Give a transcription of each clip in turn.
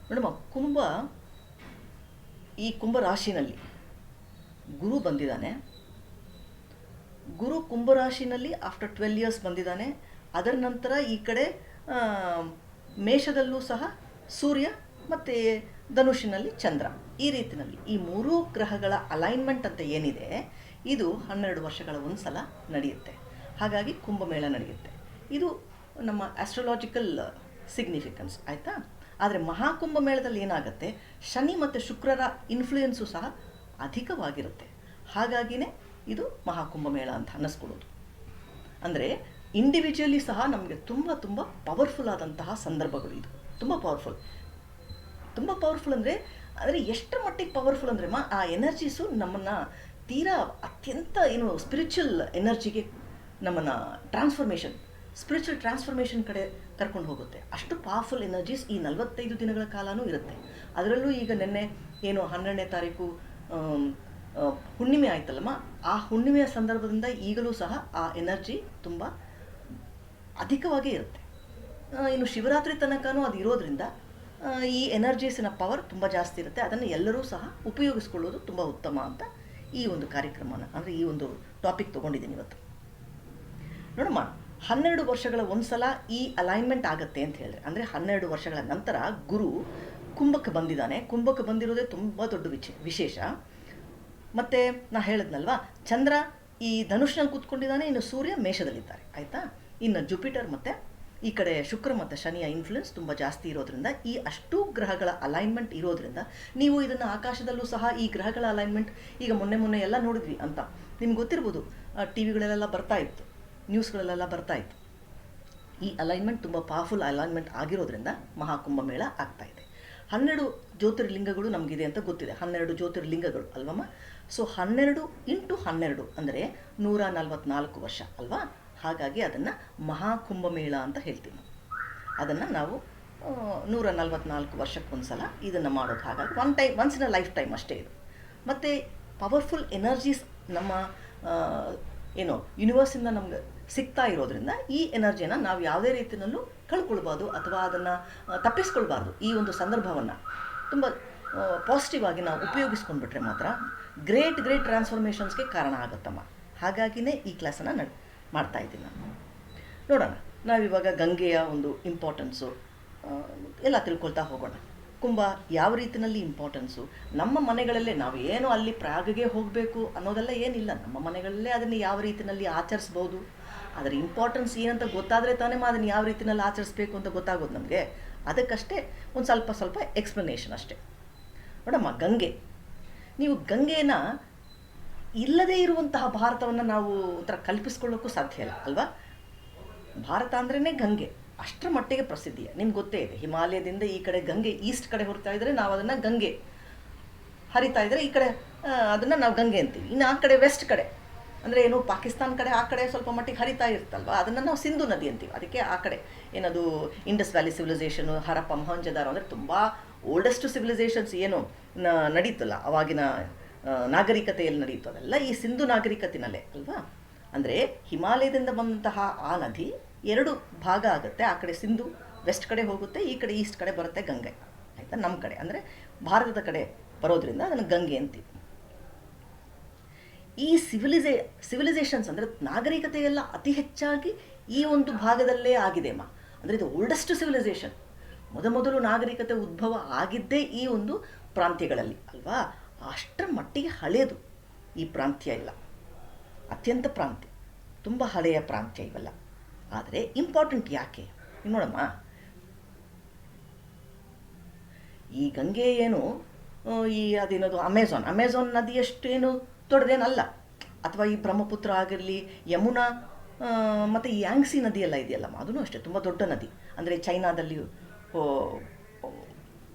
ನೋಡಮ್ಮ, ಈ ಕುಂಭ ರಾಶಿನಲ್ಲಿ ಗುರು ಬಂದಿದ್ದಾನೆ. ಗುರು ಕುಂಭರಾಶಿನಲ್ಲಿ ಆಫ್ಟರ್ 12 ಇಯರ್ಸ್ ಬಂದಿದ್ದಾನೆ. ಅದರ ನಂತರ ಈ ಕಡೆ ಮೇಷದಲ್ಲೂ ಸಹ ಸೂರ್ಯ ಮತ್ತು ಧನುಷಿನಲ್ಲಿ ಚಂದ್ರ. ಈ ರೀತಿಯಲ್ಲಿ ಈ ಮೂರೂ ಗ್ರಹಗಳ ಅಲೈನ್ಮೆಂಟ್ ಅಂತ ಏನಿದೆ ಇದು 12 ವರ್ಷಗಳ ಒಂದು ಸಲ ನಡೆಯುತ್ತೆ. ಹಾಗಾಗಿ ಕುಂಭಮೇಳ ನಡೆಯುತ್ತೆ. ಇದು ನಮ್ಮ ಆಸ್ಟ್ರಾಲಾಜಿಕಲ್ ಸಿಗ್ನಿಫಿಕೆನ್ಸ್ ಆಯಿತಾ. ಆದರೆ ಮಹಾಕುಂಭಮೇಳದಲ್ಲಿ ಏನಾಗುತ್ತೆ, ಶನಿ ಮತ್ತು ಶುಕ್ರರ ಇನ್ಫ್ಲೂಯೆನ್ಸು ಸಹ ಅಧಿಕವಾಗಿರುತ್ತೆ. ಹಾಗಾಗಿಯೇ ಇದು ಮಹಾಕುಂಭಮೇಳ ಅಂತ ಅನ್ನಿಸ್ಕೊಳ್ಳೋದು. ಅಂದರೆ ಇಂಡಿವಿಜುವಲಿ ಸಹ ನಮಗೆ ತುಂಬ ತುಂಬ ಪವರ್ಫುಲ್ ಆದಂತಹ ಸಂದರ್ಭಗಳು. ಇದು ತುಂಬ ಪವರ್ಫುಲ್ ಅಂದರೆ ಎಷ್ಟರ ಮಟ್ಟಿಗೆ ಪವರ್ಫುಲ್ ಅಂದರೆ ಆ ಎನರ್ಜೀಸು ನಮ್ಮನ್ನು ತೀರಾ ಅತ್ಯಂತ ಸ್ಪಿರಿಚುವಲ್ ಎನರ್ಜಿಗೆ ನಮ್ಮನ್ನು ಸ್ಪಿರಿಚುವಲ್ ಟ್ರಾನ್ಸ್ಫಾರ್ಮೇಷನ್ ಕಡೆ ಕರ್ಕೊಂಡು ಹೋಗುತ್ತೆ. ಅಷ್ಟು ಪವರ್ಫುಲ್ ಎನರ್ಜೀಸ್ ಈ 45 ದಿನಗಳ ಕಾಲವೂ ಇರುತ್ತೆ. ಅದರಲ್ಲೂ ಈಗ ನಿನ್ನೆ 12ನೇ ತಾರೀಕು ಹುಣ್ಣಿಮೆ ಆಯ್ತಲ್ಲಮ್ಮ, ಆ ಹುಣ್ಣಿಮೆಯ ಸಂದರ್ಭದಿಂದ ಈಗಲೂ ಸಹ ಆ ಎನರ್ಜಿ ತುಂಬ ಅಧಿಕವಾಗೇ ಇರುತ್ತೆ. ಇನ್ನು ಶಿವರಾತ್ರಿ ತನಕನೂ ಅದು ಇರೋದ್ರಿಂದ ಈ ಎನರ್ಜೀಸಿನ ಪವರ್ ತುಂಬ ಜಾಸ್ತಿ ಇರುತ್ತೆ. ಅದನ್ನು ಎಲ್ಲರೂ ಸಹ ಉಪಯೋಗಿಸ್ಕೊಳ್ಳೋದು ತುಂಬ ಉತ್ತಮ ಅಂತ ಈ ಒಂದು ಕಾರ್ಯಕ್ರಮನ ಅಂದರೆ ಈ ಒಂದು ಟಾಪಿಕ್ ತೊಗೊಂಡಿದ್ದೀನಿ ಇವತ್ತು. ನೋಡಮ್ಮ, 12 ವರ್ಷಗಳ ಒಂದು ಸಲ ಈ ಅಲೈನ್ಮೆಂಟ್ ಆಗುತ್ತೆ ಅಂತ ಹೇಳಿದ್ರೆ, ಅಂದರೆ 12 ವರ್ಷಗಳ ನಂತರ ಗುರು ಕುಂಭಕ್ಕೆ ಬಂದಿದ್ದಾನೆ. ಕುಂಭಕ್ಕೆ ಬಂದಿರೋದೇ ತುಂಬ ದೊಡ್ಡ ವಿಶೇಷ. ಮತ್ತು ನಾ ಹೇಳಿದ್ನಲ್ವಾ, ಚಂದ್ರ ಈ ಧನುಷ್ನಲ್ಲಿ ಕೂತ್ಕೊಂಡಿದ್ದಾನೆ, ಇನ್ನು ಸೂರ್ಯ ಮೇಷದಲ್ಲಿದ್ದಾರೆ ಆಯಿತಾ. ಇನ್ನು ಜುಪಿಟರ್ ಮತ್ತು ಈ ಕಡೆ ಶುಕ್ರ ಮತ್ತು ಶನಿಯ ಇನ್ಫ್ಲುಯೆನ್ಸ್ ತುಂಬ ಜಾಸ್ತಿ ಇರೋದ್ರಿಂದ ಈ ಅಷ್ಟೂ ಗ್ರಹಗಳ ಅಲೈನ್ಮೆಂಟ್ ಇರೋದ್ರಿಂದ ನೀವು ಇದನ್ನು ಆಕಾಶದಲ್ಲೂ ಸಹ ಈ ಗ್ರಹಗಳ ಅಲೈನ್ಮೆಂಟ್ ಈಗ ಮೊನ್ನೆ ಎಲ್ಲ ನೋಡಿದ್ವಿ ಅಂತ ನಿಮ್ಗೆ ಗೊತ್ತಿರ್ಬೋದು. ಟಿ ವಿಗಳಲ್ಲೆಲ್ಲ ಬರ್ತಾಯಿತ್ತು, ನ್ಯೂಸ್ಗಳಲ್ಲೆಲ್ಲ ಬರ್ತಾಯಿತ್ತು. ಈ ಅಲೈನ್ಮೆಂಟ್ ತುಂಬ ಪವರ್ಫುಲ್ ಅಲೈನ್ಮೆಂಟ್ ಆಗಿರೋದ್ರಿಂದ ಮಹಾಕುಂಭಮೇಳ ಆಗ್ತಾಯಿದೆ. 12 ಜ್ಯೋತಿರ್ಲಿಂಗಗಳು ನಮಗಿದೆ ಅಂತ ಗೊತ್ತಿದೆ. 12 ಜ್ಯೋತಿರ್ಲಿಂಗಗಳು ಅಲ್ವಮ್ಮ. ಸೊ 12 × 12 ಅಂದರೆ 144 ವರ್ಷ ಅಲ್ವಾ. ಹಾಗಾಗಿ ಅದನ್ನು ಮಹಾಕುಂಭಮೇಳ ಅಂತ ಹೇಳ್ತೀವಿ. ಅದನ್ನು ನಾವು 144 ವರ್ಷಕ್ಕೊಂದು ಸಲ ಇದನ್ನು ಮಾಡೋದು. ಹಾಗಾಗಿ once in a life time ಅಷ್ಟೇ ಇದು. ಮತ್ತು ಪವರ್ಫುಲ್ ಎನರ್ಜೀಸ್ ನಮ್ಮ ಯೂನಿವರ್ಸಿಂದ ನಮ್ಗೆ ಸಿಗ್ತಾ ಇರೋದ್ರಿಂದ ಈ ಎನರ್ಜಿನ ನಾವು ಯಾವುದೇ ರೀತಿಯಲ್ಲೂ ಕಳ್ಕೊಳ್ಬಾರ್ದು ಅಥವಾ ಅದನ್ನು ತಪ್ಪಿಸ್ಕೊಳ್ಬಾರ್ದು. ಈ ಒಂದು ಸಂದರ್ಭವನ್ನು ತುಂಬ ಪಾಸಿಟಿವ್ ಆಗಿ ನಾವು ಉಪಯೋಗಿಸ್ಕೊಂಡ್ಬಿಟ್ರೆ ಮಾತ್ರ ಗ್ರೇಟ್ ಟ್ರಾನ್ಸ್ಫಾರ್ಮೇಷನ್ಸ್ಗೆ ಕಾರಣ ಆಗುತ್ತಮ್ಮ. ಹಾಗಾಗಿಯೇ ಈ ಕ್ಲಾಸನ್ನು ಮಾಡ್ತಾಯಿದ್ದೀನಿ ನಾನು. ನೋಡೋಣ, ನಾವಿವಾಗ ಗಂಗೆಯ ಒಂದು ಇಂಪಾರ್ಟೆನ್ಸು ಎಲ್ಲ ತಿಳ್ಕೊಳ್ತಾ ಹೋಗೋಣ. ಕುಂಭ ಯಾವ ರೀತಿಯಲ್ಲಿ ಇಂಪಾರ್ಟೆನ್ಸು, ನಮ್ಮ ಮನೆಗಳಲ್ಲೇ ನಾವು ಏನು ಅಲ್ಲಿ ಪ್ರಯಾಗಗೆ ಹೋಗಬೇಕು ಅನ್ನೋದೆಲ್ಲ ಏನಿಲ್ಲ, ನಮ್ಮ ಮನೆಗಳಲ್ಲೇ ಅದನ್ನು ಯಾವ ರೀತಿಯಲ್ಲಿ ಆಚರಿಸ್ಬೋದು. ಅದರ ಇಂಪಾರ್ಟೆನ್ಸ್ ಏನಂತ ಗೊತ್ತಾದರೆ ತಾನೇ ಅದನ್ನು ಯಾವ ರೀತಿಯಲ್ಲಿ ಆಚರಿಸ್ಬೇಕು ಅಂತ ಗೊತ್ತಾಗೋದು ನಮಗೆ. ಅದಕ್ಕಷ್ಟೇ ಒಂದು ಸ್ವಲ್ಪ ಎಕ್ಸ್ಪ್ಲನೇಷನ್ ಅಷ್ಟೇ. ನೋಡಮ್ಮ, ಗಂಗೆ, ನೀವು ಗಂಗೆನ ಇಲ್ಲದೇ ಇರುವಂತಹ ಭಾರತವನ್ನು ನಾವು ಒಂಥರ ಕಲ್ಪಿಸ್ಕೊಳ್ಳೋಕ್ಕೂ ಸಾಧ್ಯ ಇಲ್ಲ ಅಲ್ವಾ. ಭಾರತ ಅಂದ್ರೇ ಗಂಗೆ, ಅಷ್ಟರ ಮಟ್ಟಿಗೆ ಪ್ರಸಿದ್ಧಿಯ ನಿಮ್ಗೆ ಗೊತ್ತೇ ಇದೆ. ಹಿಮಾಲಯದಿಂದ ಈ ಕಡೆ ಗಂಗೆ ಈಸ್ಟ್ ಕಡೆ ಹೊರತಾ ಇದ್ದರೆ ನಾವು ಅದನ್ನು ಗಂಗೆ, ಹರಿತಾ ಇದ್ದರೆ ಈ ಕಡೆ ಅದನ್ನು ನಾವು ಗಂಗೆ ಅಂತೀವಿ. ಇನ್ನು ಆ ಕಡೆ ವೆಸ್ಟ್ ಕಡೆ ಅಂದರೆ ಏನು ಪಾಕಿಸ್ತಾನ ಕಡೆ, ಆ ಕಡೆ ಸ್ವಲ್ಪ ಮಟ್ಟಿಗೆ ಹರಿತಾ ಇರ್ತಲ್ವ, ಅದನ್ನು ನಾವು ಸಿಂಧು ನದಿ ಅಂತೀವಿ. ಅದಕ್ಕೆ ಆ ಕಡೆ ಏನದು ಇಂಡಸ್ ವ್ಯಾಲಿ ಸಿವಿಲೈಸೇಷನು, ಹರಪ್ಪ ಮೊಹಂಜದಾರೋ ಅಂದರೆ ತುಂಬ ಓಲ್ಡೆಸ್ಟ್ ಸಿವಿಲೈಸೇಷನ್ಸ್ ಏನು ನಡೀತಲ್ಲ, ಅವಾಗಿನ ನಾಗರಿಕತೆಯಲ್ಲಿ ನಡೀತು, ಅದೆಲ್ಲ ಈ ಸಿಂಧು ನಾಗರಿಕತೆಯಲ್ಲೇ ಅಲ್ವಾ. ಅಂದರೆ ಹಿಮಾಲಯದಿಂದ ಬಂದಂತಹ ಆ ನದಿ 2 ಭಾಗ ಆಗುತ್ತೆ. ಆ ಕಡೆ ಸಿಂಧು ವೆಸ್ಟ್ ಕಡೆ ಹೋಗುತ್ತೆ, ಈ ಕಡೆ ಈಸ್ಟ್ ಕಡೆ ಬರುತ್ತೆ ಗಂಗೆ ಆಯಿತಾ. ನಮ್ಮ ಕಡೆ ಅಂದರೆ ಭಾರತದ ಕಡೆ ಬರೋದ್ರಿಂದ ಅದನ್ನು ಗಂಗೆ ಅಂತೀವಿ. ಈ ಸಿವಿಲೈಸೇಷನ್ಸ್ ಅಂದರೆ ನಾಗರಿಕತೆಯೆಲ್ಲ ಅತಿ ಹೆಚ್ಚಾಗಿ ಈ ಒಂದು ಭಾಗದಲ್ಲೇ ಆಗಿದೆ ಅಮ್ಮ. ಅಂದರೆ ಇದು ಓಲ್ಡೆಸ್ಟ್ ಸಿವಿಲೈಸೇಷನ್. ಮೊದಲು ನಾಗರಿಕತೆ ಉದ್ಭವ ಆಗಿದ್ದೇ ಈ ಒಂದು ಪ್ರಾಂತ್ಯಗಳಲ್ಲಿ ಅಲ್ವಾ. ಅಷ್ಟರ ಮಟ್ಟಿಗೆ ಹಳೆಯದು ಈ ಪ್ರಾಂತ್ಯ ಎಲ್ಲ, ಅತ್ಯಂತ ಪ್ರಾಂತ್ಯ, ತುಂಬ ಹಳೆಯ ಪ್ರಾಂತ್ಯ ಇವೆಲ್ಲ. ಆದರೆ ಇಂಪಾರ್ಟೆಂಟ್ ಯಾಕೆ ನೋಡಮ್ಮ, ಈ ಗಂಗೆ ಏನು ಅದೇನದು ಅಮೆಝಾನ್ ನದಿಯಷ್ಟು ಏನು ದೊಡ್ಡದೇನಲ್ಲ. ಅಥವಾ ಈ ಬ್ರಹ್ಮಪುತ್ರ ಆಗಿರಲಿ, ಯಮುನಾ ಮತ್ತು ಈ ಯಾಂಗ್ಸಿ ನದಿಯೆಲ್ಲ ಇದೆಯಲ್ಲಮ್ಮ, ಅದೂ ಅಷ್ಟೇ ತುಂಬ ದೊಡ್ಡ ನದಿ. ಅಂದರೆ ಚೈನಾದಲ್ಲಿ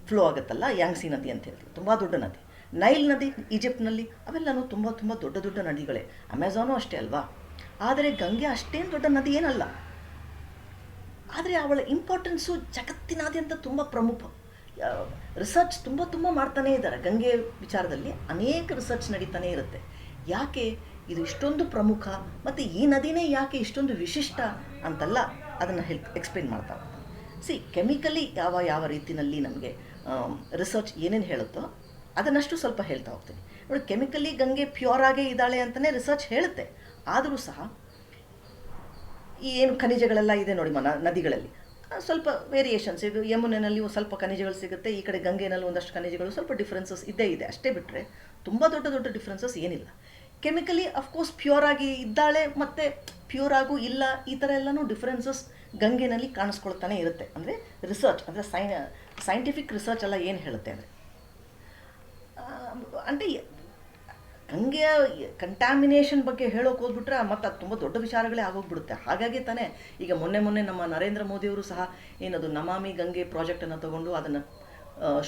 ಫ್ಲೋ ಆಗುತ್ತಲ್ಲ ಯಾಂಗ್ಸಿ ನದಿ ಅಂತ ಹೇಳ್ತೀವಿ, ತುಂಬ ದೊಡ್ಡ ನದಿ. ನೈಲ್ ನದಿ ಈಜಿಪ್ಟ್ನಲ್ಲಿ, ಅವೆಲ್ಲನೂ ತುಂಬ ದೊಡ್ಡ ನದಿಗಳೇ. ಅಮೆಝಾನು ಅಷ್ಟೇ ಅಲ್ವಾ. ಆದರೆ ಗಂಗೆ ಅಷ್ಟೇನು ದೊಡ್ಡ ನದಿ ಏನಲ್ಲ. ಆದರೆ ಅವಳ ಇಂಪಾರ್ಟೆನ್ಸು ಜಗತ್ತಿನಾದ್ಯಂತ ತುಂಬ ಪ್ರಮುಖ. ರಿಸರ್ಚ್ ತುಂಬ ಮಾಡ್ತಾನೇ ಇದ್ದಾರೆ ಗಂಗೆ ವಿಚಾರದಲ್ಲಿ. ಅನೇಕ ರಿಸರ್ಚ್ ನಡೀತಾನೆ ಇರುತ್ತೆ. ಯಾಕೆ ಇದು ಇಷ್ಟೊಂದು ಪ್ರಮುಖ ಮತ್ತು ಈ ನದಿನೇ ಯಾಕೆ ಇಷ್ಟೊಂದು ವಿಶಿಷ್ಟ ಅಂತೆಲ್ಲ ಅದನ್ನು ಎಕ್ಸ್ಪ್ಲೇನ್ ಮಾಡ್ತಾ ಹೋಗ್ತಾರೆ. ಕೆಮಿಕಲಿ ಯಾವ ಯಾವ ರೀತಿಯಲ್ಲಿ ನಮಗೆ ರಿಸರ್ಚ್ ಏನೇನು ಹೇಳುತ್ತೋ ಅದನ್ನಷ್ಟು ಸ್ವಲ್ಪ ಹೇಳ್ತಾ ಹೋಗ್ತೀನಿ ನೋಡಿ. ಕೆಮಿಕಲಿ ಗಂಗೆ ಪ್ಯೂರ್ ಆಗೇ ಇದ್ದಾಳೆ ಅಂತಲೇ ರಿಸರ್ಚ್ ಹೇಳುತ್ತೆ. ಆದರೂ ಸಹ ಈ ಏನು ಖನಿಜಗಳೆಲ್ಲ ಇದೆ ನೋಡಿ ನದಿಗಳಲ್ಲಿ ಸ್ವಲ್ಪ ವೇರಿಯೇಷನ್ಸ್. ಇದು ಯಮುನೆಯಲ್ಲಿ ಸ್ವಲ್ಪ ಖನಿಜಗಳು ಸಿಗುತ್ತೆ, ಈ ಕಡೆ ಗಂಗೆನಲ್ಲಿ ಒಂದಷ್ಟು ಖನಿಜಗಳು, ಸ್ವಲ್ಪ ಡಿಫ್ರೆನ್ಸಸ್ ಇದ್ದೇ ಇದೆ. ಅಷ್ಟೇ ಬಿಟ್ಟರೆ ತುಂಬ ದೊಡ್ಡ ದೊಡ್ಡ ಡಿಫ್ರೆನ್ಸಸ್ ಏನಿಲ್ಲ. ಕೆಮಿಕಲಿ ಅಫ್ಕೋರ್ಸ್ ಪ್ಯೂರ್ ಆಗಿ ಇದ್ದಾಳೆ ಮತ್ತು ಪ್ಯೂರ್ ಆಗು ಇಲ್ಲ, ಈ ಥರ ಎಲ್ಲನೂ ಡಿಫ್ರೆನ್ಸಸ್ ಗಂಗೆನಲ್ಲಿ ಕಾಣಿಸ್ಕೊಳ್ತಾನೆ ಇರುತ್ತೆ. ಅಂದರೆ ರಿಸರ್ಚ್ ಅಂದರೆ ಸೈಂಟಿಫಿಕ್ ರಿಸರ್ಚ್ ಎಲ್ಲ ಏನು ಹೇಳುತ್ತೆ ಅಂದರೆ ಗಂಗೆಯ ಕಂಟ್ಯಾಮಿನೇಷನ್ ಬಗ್ಗೆ ಹೇಳೋಕೆ ಹೋಗ್ಬಿಟ್ರೆ ಮತ್ತು ಅದು ತುಂಬ ದೊಡ್ಡ ವಿಚಾರಗಳೇ ಆಗೋಗ್ಬಿಡುತ್ತೆ. ಹಾಗಾಗಿ ತಾನೇ ಈಗ ಮೊನ್ನೆ ನಮ್ಮ ನರೇಂದ್ರ ಮೋದಿಯವರು ಸಹ ಏನದು ನಮಾಮಿ ಗಂಗೆ ಪ್ರಾಜೆಕ್ಟನ್ನು ತಗೊಂಡು ಅದನ್ನು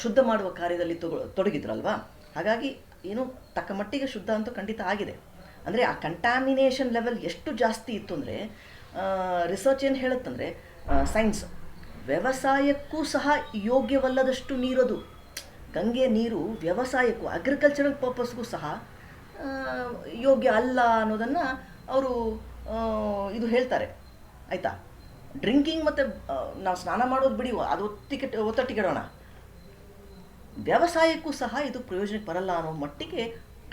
ಶುದ್ಧ ಮಾಡುವ ಕಾರ್ಯದಲ್ಲಿ ತೊಡಗಿದ್ರಲ್ವಾ. ಹಾಗಾಗಿ ಏನು ತಕ್ಕ ಮಟ್ಟಿಗೆ ಶುದ್ಧ ಅಂತೂ ಖಂಡಿತ ಆಗಿದೆ. ಅಂದರೆ ಆ ಕಂಟ್ಯಾಮಿನೇಷನ್ ಲೆವೆಲ್ ಎಷ್ಟು ಜಾಸ್ತಿ ಇತ್ತು ಅಂದರೆ ರಿಸರ್ಚ್ ಏನು ಹೇಳುತ್ತಂದರೆ ಸೈನ್ಸ್ ವ್ಯವಸಾಯಕ್ಕೂ ಸಹ ಯೋಗ್ಯವಲ್ಲದಷ್ಟು ನೀರದು. ಗಂಗೆ ನೀರು ವ್ಯವಸಾಯಕ್ಕೂ ಅಗ್ರಿಕಲ್ಚರಲ್ ಪರ್ಪಸ್ಗೂ ಸಹ ಯೋಗ್ಯ ಅಲ್ಲ ಅನ್ನೋದನ್ನು ಅವರು ಇದು ಹೇಳ್ತಾರೆ, ಆಯಿತಾ. ಡ್ರಿಂಕಿಂಗ್ ಮತ್ತು ನಾವು ಸ್ನಾನ ಮಾಡೋದು ಬಿಡಿ, ಅದು ಒತ್ತಟ್ಟಿಗೆಡೋಣ, ವ್ಯವಸಾಯಕ್ಕೂ ಸಹ ಇದು ಪ್ರಯೋಜನಕ್ಕೆ ಬರಲ್ಲ ಅನ್ನೋ ಮಟ್ಟಿಗೆ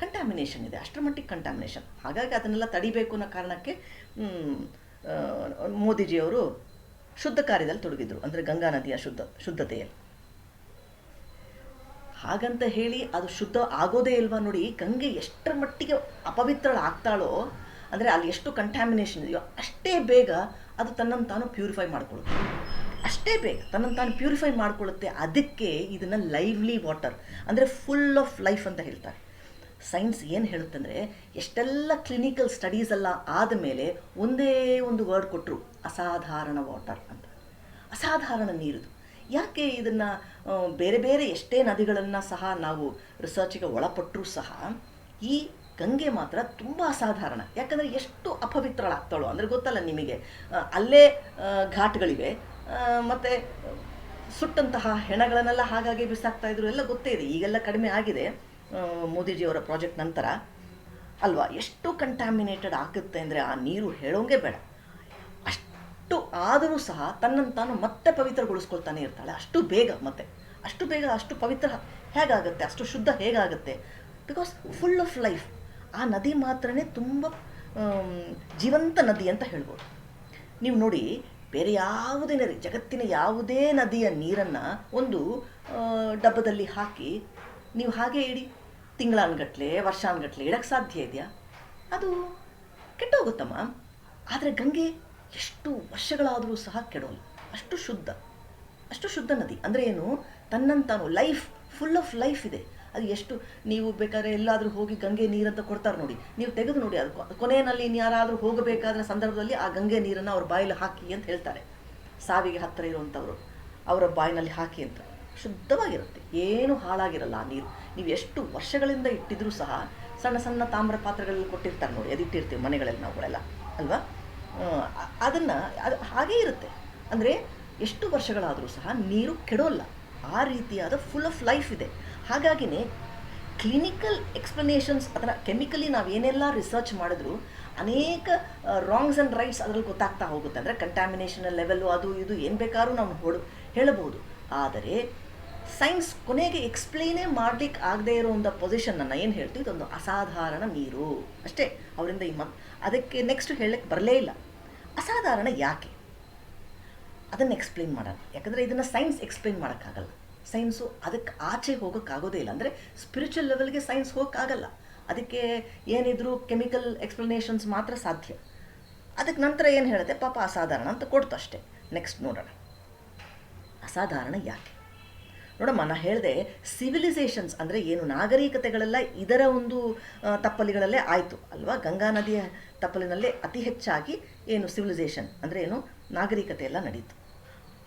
ಕಂಟ್ಯಾಮಿನೇಷನ್ ಇದೆ, ಅಷ್ಟರ ಮಟ್ಟಿಗೆ ಕಂಟ್ಯಾಮಿನೇಷನ್. ಹಾಗಾಗಿ ಅದನ್ನೆಲ್ಲ ತಡಿಬೇಕು ಅನ್ನೋ ಕಾರಣಕ್ಕೆ ಮೋದಿಜಿಯವರು ಶುದ್ಧ ಕಾರ್ಯದಲ್ಲಿ ತೊಡಗಿದ್ರು, ಅಂದರೆ ಗಂಗಾ ನದಿಯ ಶುದ್ಧತೆಯಲ್ಲಿ. ಹಾಗಂತ ಹೇಳಿ ಅದು ಶುದ್ಧ ಆಗೋದೇ ಇಲ್ವಾ ನೋಡಿ. ಗಂಗೆ ಎಷ್ಟರ ಮಟ್ಟಿಗೆ ಅಪವಿತ್ರಳಾಗ್ತಾಳೋ ಅಂದರೆ ಅಲ್ಲಿ ಎಷ್ಟು ಕಂಟ್ಯಾಮಿನೇಷನ್ ಇದೆಯೋ ಅಷ್ಟೇ ಬೇಗ ಅದು ತನ್ನನ್ನು ತಾನು ಪ್ಯೂರಿಫೈ ಮಾಡ್ಕೊಳ್ಳುತ್ತೆ, ಅಷ್ಟೇ ಬೇಗ ತನ್ನನ್ನು ತಾನು ಪ್ಯೂರಿಫೈ ಮಾಡ್ಕೊಳ್ಳುತ್ತೆ. ಅದಕ್ಕೆ ಇದನ್ನು ಲೈವ್ಲಿ ವಾಟರ್ ಅಂದರೆ ಫುಲ್ ಆಫ್ ಲೈಫ್ ಅಂತ ಹೇಳ್ತಾರೆ. ಸೈನ್ಸ್ ಏನು ಹೇಳುತ್ತಂದರೆ ಎಷ್ಟೆಲ್ಲ ಕ್ಲಿನಿಕಲ್ ಸ್ಟಡೀಸ್ ಎಲ್ಲ ಆದಮೇಲೆ ಒಂದೇ ಒಂದು ವರ್ಡ್ ಕೊಟ್ಟರು, ಅಸಾಧಾರಣ ವಾಟರ್ ಅಂತ. ಅಸಾಧಾರಣ ನೀರಿದು. ಯಾಕೆ ಇದನ್ನು ಬೇರೆ ಬೇರೆ ಎಷ್ಟೇ ನದಿಗಳನ್ನು ಸಹ ನಾವು ರಿಸರ್ಚಿಗೆ ಒಳಪಟ್ಟರೂ ಸಹ ಈ ಗಂಗೆ ಮಾತ್ರ ತುಂಬ ಅಸಾಧಾರಣ. ಯಾಕಂದರೆ ಎಷ್ಟು ಅಪವಿತ್ರಳಾಗ್ತಾಳೋ ಅಂದರೆ ಗೊತ್ತಲ್ಲ ನಿಮಗೆ. ಅಲ್ಲೇ ಘಾಟ್ಗಳಿವೆ ಮತ್ತು ಸುಟ್ಟಂತಹ ಹೆಣಗಳನ್ನೆಲ್ಲ ಹಾಗಾಗಿ ಬಿಸಾಕ್ತಾಯಿದ್ರು, ಎಲ್ಲ ಗೊತ್ತೇ ಇದೆ. ಈಗೆಲ್ಲ ಕಡಿಮೆ ಆಗಿದೆ ಮೋದಿಜಿಯವರ ಪ್ರಾಜೆಕ್ಟ್ ನಂತರ ಅಲ್ವಾ. ಎಷ್ಟು ಕಂಟ್ಯಾಮಿನೇಟೆಡ್ ಆಗುತ್ತೆ ಅಂದರೆ ಆ ನೀರು ಹೇಳೋಂಗೆ ಬೇಡ. ಅಷ್ಟು ಆದರೂ ಸಹ ತನ್ನನ್ನು ತಾನು ಮತ್ತೆ ಪವಿತ್ರಗೊಳಿಸ್ಕೊಳ್ತಾನೆ ಇರ್ತಾಳೆ ಅಷ್ಟು ಬೇಗ. ಮತ್ತು ಅಷ್ಟು ಬೇಗ ಅಷ್ಟು ಪವಿತ್ರ ಹೇಗಾಗುತ್ತೆ, ಅಷ್ಟು ಶುದ್ಧ ಹೇಗಾಗುತ್ತೆ? Because full of life. ಆ ನದಿ ಮಾತ್ರನೇ ತುಂಬ ಜೀವಂತ ನದಿ ಅಂತ ಹೇಳ್ಬೋದು. ನೀವು ನೋಡಿ, ಬೇರೆ ಯಾವುದೇ ನದಿ, ಜಗತ್ತಿನ ಯಾವುದೇ ನದಿಯ ನೀರನ್ನು ಒಂದು ಡಬ್ಬದಲ್ಲಿ ಹಾಕಿ ನೀವು ಹಾಗೆ ಇಡಿ, ತಿಂಗಳಾನ್ಗಟ್ಲೆ ವರ್ಷಾನ್ಗಟ್ಲೆ ಇಡಕ್ಕೆ ಸಾಧ್ಯ ಇದೆಯಾ? ಅದು ಕೆಟ್ಟೋಗುತ್ತಮ್ಮ. ಆದರೆ ಗಂಗೆ ಎಷ್ಟು ವರ್ಷಗಳಾದರೂ ಸಹ ಕೆಡೋಲ್ಲ, ಅಷ್ಟು ಶುದ್ಧ ನದಿ. ಅಂದರೆ ಏನು, ತನ್ನಂತಾನು ಲೈಫ್, ಫುಲ್ ಆಫ್ ಲೈಫ್ ಇದೆ. ಅದು ಎಷ್ಟು ನೀವು ಬೇಕಾದ್ರೆ ಎಲ್ಲಾದರೂ ಹೋಗಿ ಗಂಗೆ ನೀರಂತ ಕೊಡ್ತಾರೆ ನೋಡಿ, ನೀವು ತೆಗೆದು ನೋಡಿ, ಅದು ಕೊನೆಯಲ್ಲಿ ಇನ್ಯಾರಾದರೂ ಹೋಗಬೇಕಾದ ಸಂದರ್ಭದಲ್ಲಿ ಆ ಗಂಗೆ ನೀರನ್ನು ಅವ್ರ ಬಾಯಲ್ಲಿ ಹಾಕಿ ಅಂತ ಹೇಳ್ತಾರೆ. ಸಾವಿಗೆ ಹತ್ತಿರ ಇರುವಂಥವ್ರು ಅವರ ಬಾಯಿನಲ್ಲಿ ಹಾಕಿ ಅಂತ. ಶುದ್ಧವಾಗಿರುತ್ತೆ, ಏನು ಹಾಳಾಗಿರಲ್ಲ ಆ ನೀರು. ನೀವು ಎಷ್ಟು ವರ್ಷಗಳಿಂದ ಇಟ್ಟಿದ್ರೂ ಸಹ ಸಣ್ಣ ಸಣ್ಣ ತಾಮ್ರ ಪಾತ್ರೆಗಳಲ್ಲಿ ಕೊಟ್ಟಿರ್ತಾರೆ ನೋಡಿ, ಅದು ಇಟ್ಟಿರ್ತೀವಿ ಮನೆಗಳಲ್ಲಿ ನಾವುಗಳೆಲ್ಲ ಅಲ್ವಾ. ಅದು ಹಾಗೇ ಇರುತ್ತೆ. ಅಂದರೆ ಎಷ್ಟು ವರ್ಷಗಳಾದರೂ ಸಹ ನೀರು ಕೆಡೋಲ್ಲ, ಆ ರೀತಿಯಾದ ಫುಲ್ ಆಫ್ ಲೈಫ್ ಇದೆ. ಹಾಗಾಗಿನೇ ಕ್ಲಿನಿಕಲ್ ಎಕ್ಸ್ಪ್ಲನೇಷನ್ಸ್, ಅದನ್ನು ಕೆಮಿಕಲಿ ನಾವೇನೆಲ್ಲ ರಿಸರ್ಚ್ ಮಾಡಿದ್ರು ಅನೇಕ ರಾಂಗ್ಸ್ ಆ್ಯಂಡ್ ರೈಟ್ಸ್ ಅದರಲ್ಲಿ ಗೊತ್ತಾಗ್ತಾ ಹೋಗುತ್ತೆ. ಅಂದರೆ ಕಂಟ್ಯಾಮಿನೇಷನ್ ಲೆವೆಲ್ಲು ಅದು ಇದು ಏನು ಬೇಕಾದ್ರೂ ನಾವು ಹೇಳಬಹುದು. ಆದರೆ ಸೈನ್ಸ್ ಕೊನೆಗೆ ಎಕ್ಸ್ಪ್ಲೇನೇ ಮಾಡಲಿಕ್ಕೆ ಆಗದೆ ಇರೋ ಒಂದು ಪೊಸಿಷನನ್ನು ಏನು ಹೇಳ್ತೀವಿ, ಇದೊಂದು ಅಸಾಧಾರಣ ನೀರು ಅಷ್ಟೇ. ಅವರಿಂದ ಅದಕ್ಕೆ ನೆಕ್ಸ್ಟ್ ಹೇಳಕ್ಕೆ ಬರಲೇ ಇಲ್ಲ. ಅಸಾಧಾರಣ ಯಾಕೆ ಅದನ್ನು ಎಕ್ಸ್ಪ್ಲೇನ್ ಮಾಡೋಣ. ಯಾಕಂದರೆ ಇದನ್ನು ಸೈನ್ಸ್ ಎಕ್ಸ್ಪ್ಲೇನ್ ಮಾಡೋಕ್ಕಾಗಲ್ಲ. ಸೈನ್ಸು ಅದಕ್ಕೆ ಆಚೆ ಹೋಗೋಕ್ಕಾಗೋದೇ ಇಲ್ಲ. ಅಂದರೆ ಸ್ಪಿರಿಚುವಲ್ ಲೆವೆಲ್ಗೆ ಸೈನ್ಸ್ ಹೋಗೋಕ್ಕಾಗಲ್ಲ. ಅದಕ್ಕೆ ಏನಿದ್ರು ಕೆಮಿಕಲ್ ಎಕ್ಸ್ಪ್ಲನೇಷನ್ಸ್ ಮಾತ್ರ ಸಾಧ್ಯ. ಅದಕ್ಕೆ ನಂತರ ಏನು ಹೇಳುತ್ತೆ, ಪಾಪ ಅಸಾಧಾರಣ ಅಂತ ಕೊಡ್ತು ಅಷ್ಟೇ. ನೆಕ್ಸ್ಟ್ ನೋಡೋಣ, ಅಸಾಧಾರಣ ಯಾಕೆ ನೋಡಮ್ಮ. ನಾನು ಹೇಳಿದೆ ಸಿವಿಲೈಸೇಷನ್ಸ್ ಅಂದರೆ ಏನು, ನಾಗರಿಕತೆಗಳೆಲ್ಲ ಇದರ ಒಂದು ತಪ್ಪಲಿಗಳಲ್ಲೇ ಆಯಿತು ಅಲ್ವಾ. ಗಂಗಾ ನದಿಯ ತಪ್ಪಲಿನಲ್ಲೇ ಅತಿ ಹೆಚ್ಚಾಗಿ ಏನು ಸಿವಿಲೈಸೇಷನ್ ಅಂದರೆ ಏನು, ನಾಗರಿಕತೆ ಎಲ್ಲ ನಡೀತು.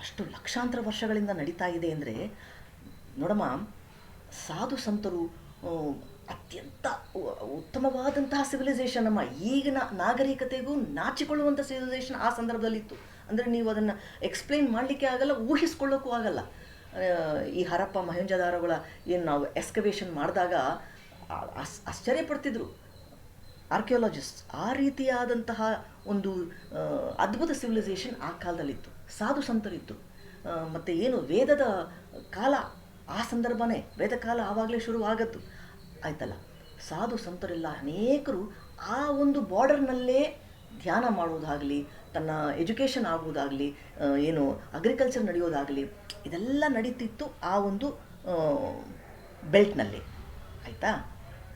ಅಷ್ಟು ಲಕ್ಷಾಂತರ ವರ್ಷಗಳಿಂದ ನಡೀತಾ ಇದೆ ಅಂದರೆ ನೋಡಮ್ಮ, ಸಾಧು ಸಂತರು ಅತ್ಯಂತ ಉತ್ತಮವಾದಂತಹ ಸಿವಿಲೈಸೇಷನ್ ಅಮ್ಮ. ಈಗಿನ ನಾಗರಿಕತೆಗೂ ನಾಚಿಕೊಳ್ಳುವಂಥ ಸಿವಿಲೈಸೇಷನ್ ಆ ಸಂದರ್ಭದಲ್ಲಿತ್ತು. ಅಂದರೆ ನೀವು ಅದನ್ನು ಎಕ್ಸ್ಪ್ಲೇನ್ ಮಾಡಲಿಕ್ಕೆ ಆಗಲ್ಲ, ಊಹಿಸ್ಕೊಳ್ಳೋಕ್ಕೂ ಆಗಲ್ಲ. ಈ ಹರಪ್ಪ ಮೊಹೆಂಜೊದಾರೋಗಳ ಏನು ನಾವು ಎಕ್ಸ್ಕವೇಷನ್ ಮಾಡಿದಾಗ ಆಶ್ಚರ್ಯಪಡ್ತಿದ್ರು ಆರ್ಕಿಯಾಲಜಿಸ್ಟ್. ಆ ರೀತಿಯಾದಂತಹ ಒಂದು ಅದ್ಭುತ ಸಿವಿಲೈಸೇಷನ್ ಆ ಕಾಲದಲ್ಲಿತ್ತು. ಸಾಧು ಸಂತರಿತ್ತು. ಮತ್ತು ಏನು ವೇದದ ಕಾಲ, ಆ ಸಂದರ್ಭನೇ ವೇದ ಕಾಲ ಆವಾಗಲೇ ಶುರುವಾಗತ್ತು ಆಯ್ತಲ್ಲ. ಸಾಧು ಸಂತರೆಲ್ಲ ಅನೇಕರು ಆ ಒಂದು ಬಾರ್ಡರ್ನಲ್ಲೇ ಧ್ಯಾನ ಮಾಡುವುದಾಗಲಿ, ತನ್ನ ಎಜುಕೇಷನ್ ಆಗುವುದಾಗಲಿ, ಏನು ಅಗ್ರಿಕಲ್ಚರ್ ನಡೆಯೋದಾಗಲಿ, ಇದೆಲ್ಲ ನಡೀತಿತ್ತು ಆ ಒಂದು ಬೆಲ್ಟ್ನಲ್ಲಿ ಆಯಿತಾ.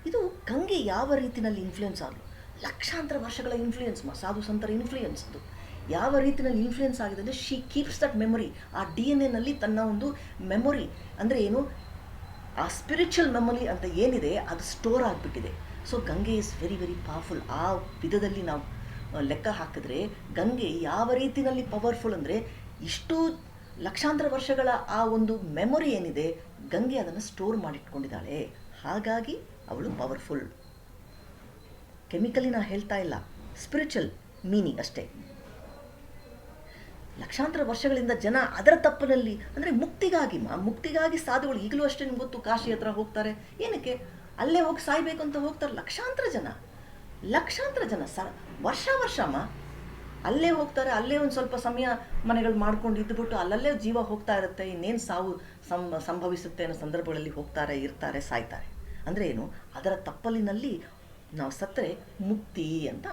ಇದು ಗಂಗೆ ಯಾವ ರೀತಿಯಲ್ಲಿ ಇನ್ಫ್ಲುಯೆನ್ಸ್ ಆಗಲು, ಲಕ್ಷಾಂತರ ವರ್ಷಗಳ ಇನ್ಫ್ಲುಯೆನ್ಸ್, ಸಾಧು ಸಂತರ ಇನ್ಫ್ಲುಯೆನ್ಸ್ದು ಯಾವ ರೀತಿಯಲ್ಲಿ ಇನ್ಫ್ಲುಯೆನ್ಸ್ ಆಗಿದೆ ಅಂದರೆ ಶಿ ಕೀಪ್ಸ್ ದಟ್ ಮೆಮೊರಿ. ಆ DNA ತನ್ನ ಒಂದು ಮೆಮೊರಿ ಅಂದರೆ ಏನು, ಆ ಸ್ಪಿರಿಚುವಲ್ ಮೆಮೊರಿ ಅಂತ ಏನಿದೆ ಅದು ಸ್ಟೋರ್ ಆಗಿಬಿಟ್ಟಿದೆ. So Gange is very very powerful. ಆ ವಿಧದಲ್ಲಿ ನಾವು ಲೆಕ್ಕ ಹಾಕಿದ್ರೆ ಗಂಗೆ ಯಾವ ರೀತಿಯಲ್ಲಿ ಪವರ್ಫುಲ್ ಅಂದರೆ, ಇಷ್ಟು ಲಕ್ಷಾಂತರ ವರ್ಷಗಳ ಆ ಒಂದು ಮೆಮೊರಿ ಏನಿದೆ ಗಂಗೆ ಅದನ್ನು ಸ್ಟೋರ್ ಮಾಡಿಟ್ಕೊಂಡಿದ್ದಾಳೆ. ಹಾಗಾಗಿ ಅವಳು ಪವರ್ಫುಲ್. ಕೆಮಿಕಲಿ ನಾ ಹೇಳ್ತಾ ಇಲ್ಲ, ಸ್ಪಿರಿಚುವಲ್ ಮೀನಿಂಗ್ ಅಷ್ಟೇ. ಲಕ್ಷಾಂತರ ವರ್ಷಗಳಿಂದ ಜನ ಅದರ ತಪ್ಪಿನಲ್ಲಿ ಅಂದರೆ ಮುಕ್ತಿಗಾಗಿ ಸಾಧುಗಳು ಈಗಲೂ ಅಷ್ಟೇ. ನಿಮ್ಗೆ ಗೊತ್ತು, ಕಾಶಿ ಹತ್ರ ಹೋಗ್ತಾರೆ, ಏನಕ್ಕೆ? ಅಲ್ಲೇ ಹೋಗಿ ಸಾಯ್ಬೇಕು ಅಂತ ಹೋಗ್ತಾರೆ ಲಕ್ಷಾಂತರ ಜನ ವರ್ಷ ಅಲ್ಲೇ ಹೋಗ್ತಾರೆ. ಅಲ್ಲೇ ಒಂದು ಸ್ವಲ್ಪ ಸಮಯ ಮನೆಗಳು ಮಾಡ್ಕೊಂಡು ಇದ್ದುಬಿಟ್ಟು ಅಲ್ಲಲ್ಲೇ ಜೀವ ಹೋಗ್ತಾ ಇರುತ್ತೆ. ಇನ್ನೇನು ಸಾವು ಸಂಭವಿಸುತ್ತೆ ಅನ್ನೋ ಸಂದರ್ಭಗಳಲ್ಲಿ ಇರ್ತಾರೆ, ಸಾಯ್ತಾರೆ. ಅಂದರೆ ಏನು, ಅದರ ತಪ್ಪಲಿನಲ್ಲಿ ನಾವು ಸತ್ತರೆ ಮುಕ್ತಿ ಅಂತ.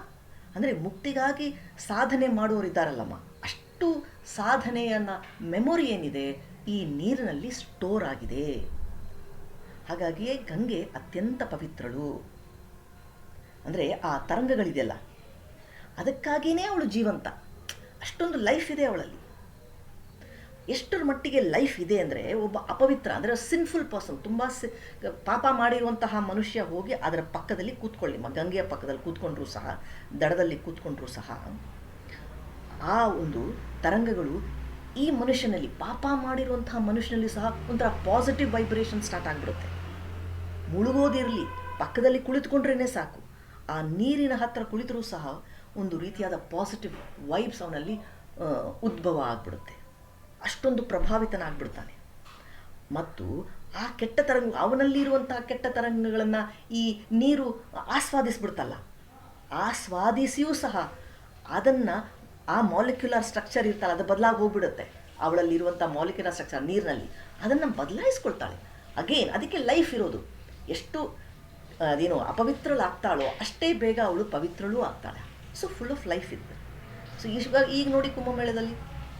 ಅಂದರೆ ಮುಕ್ತಿಗಾಗಿ ಸಾಧನೆ ಮಾಡುವವರಿದ್ದಾರಲ್ಲಮ್ಮ, ಅಷ್ಟು ಸಾಧನೆಯನ್ನು ಮೆಮೊರಿ ಏನಿದೆ ಈ ನೀರಿನಲ್ಲಿ ಸ್ಟೋರ್ ಆಗಿದೆ. ಹಾಗಾಗಿಯೇ ಗಂಗೆ ಅತ್ಯಂತ ಪವಿತ್ರಳು. ಅಂದರೆ ಆ ತರಂಗಗಳಿದೆಯಲ್ಲ, ಅದಕ್ಕಾಗಿಯೇ ಅವಳು ಜೀವಂತ. ಅಷ್ಟೊಂದು ಲೈಫ್ ಇದೆ ಅವಳಲ್ಲಿ. ಎಷ್ಟರ ಮಟ್ಟಿಗೆ ಲೈಫ್ ಇದೆ ಅಂದರೆ, ಒಬ್ಬ ಅಪವಿತ್ರ ಅಂದರೆ ಸಿನ್ಫುಲ್ ಪರ್ಸನ್, ತುಂಬ ಪಾಪ ಮಾಡಿರುವಂತಹ ಮನುಷ್ಯ ಹೋಗಿ ಅದರ ಪಕ್ಕದಲ್ಲಿ ಕೂತ್ಕೊಳ್ಳಿ, ಗಂಗೆಯ ಪಕ್ಕದಲ್ಲಿ ಕೂತ್ಕೊಂಡ್ರೂ ಸಹ, ದಡದಲ್ಲಿ ಕೂತ್ಕೊಂಡ್ರೂ ಸಹ ಆ ಒಂದು ತರಂಗಗಳು ಈ ಮನುಷ್ಯನಲ್ಲಿ, ಪಾಪ ಮಾಡಿರುವಂತಹ ಮನುಷ್ಯನಲ್ಲಿ ಸಹ ಒಂಥರ ಪಾಸಿಟಿವ್ ವೈಬ್ರೇಷನ್ ಸ್ಟಾರ್ಟ್ ಆಗಿಬಿಡುತ್ತೆ. ಮುಳುಗೋದಿರಲಿ, ಪಕ್ಕದಲ್ಲಿ ಕುಳಿತುಕೊಂಡ್ರೇ ಸಾಕು, ಆ ನೀರಿನ ಹತ್ತಿರ ಕುಳಿತರೂ ಸಹ ಒಂದು ರೀತಿಯಾದ ಪಾಸಿಟಿವ್ ವೈಬ್ಸ್ ಅವನಲ್ಲಿ ಉದ್ಭವ ಆಗಿಬಿಡುತ್ತೆ. ಅಷ್ಟೊಂದು ಪ್ರಭಾವಿತನಾಗ್ಬಿಡ್ತಾನೆ. ಮತ್ತು ಆ ಕೆಟ್ಟ ತರಂಗ, ಅವನಲ್ಲಿರುವಂತಹ ಕೆಟ್ಟ ತರಂಗಗಳನ್ನು ಈ ನೀರು ಆಸ್ವಾದಿಸ್ಬಿಡ್ತಲ್ಲ, ಆಸ್ವಾದಿಸಿಯೂ ಸಹ ಅದನ್ನು, ಆ ಮಾಲಿಕ್ಯುಲರ್ ಸ್ಟ್ರಕ್ಚರ್ ಇರ್ತಲ್ಲ, ಅದು ಬದಲಾಗಿ ಹೋಗ್ಬಿಡುತ್ತೆ. ಅವಳಲ್ಲಿರುವಂಥ ಮಾಲಿಕ್ಯುಲರ್ ಸ್ಟ್ರಕ್ಚರ್ ನೀರಿನಲ್ಲಿ ಅದನ್ನು ಬದಲಾಯಿಸ್ಕೊಳ್ತಾಳೆ. ಅಗೇನ್ ಅದಕ್ಕೆ ಲೈಫ್ ಇರೋದು. ಎಷ್ಟು ಅದೇನು ಅಪವಿತ್ರಳಾಗ್ತಾಳೋ ಅಷ್ಟೇ ಬೇಗ ಅವಳು ಪವಿತ್ರಳೂ ಆಗ್ತಾಳೆ. ಸೊ ಫುಲ್ ಆಫ್ ಲೈಫ್ ಇದೆ. ಸೊ ಈಗ ನೋಡಿ, ಕುಂಭಮೇಳದಲ್ಲಿ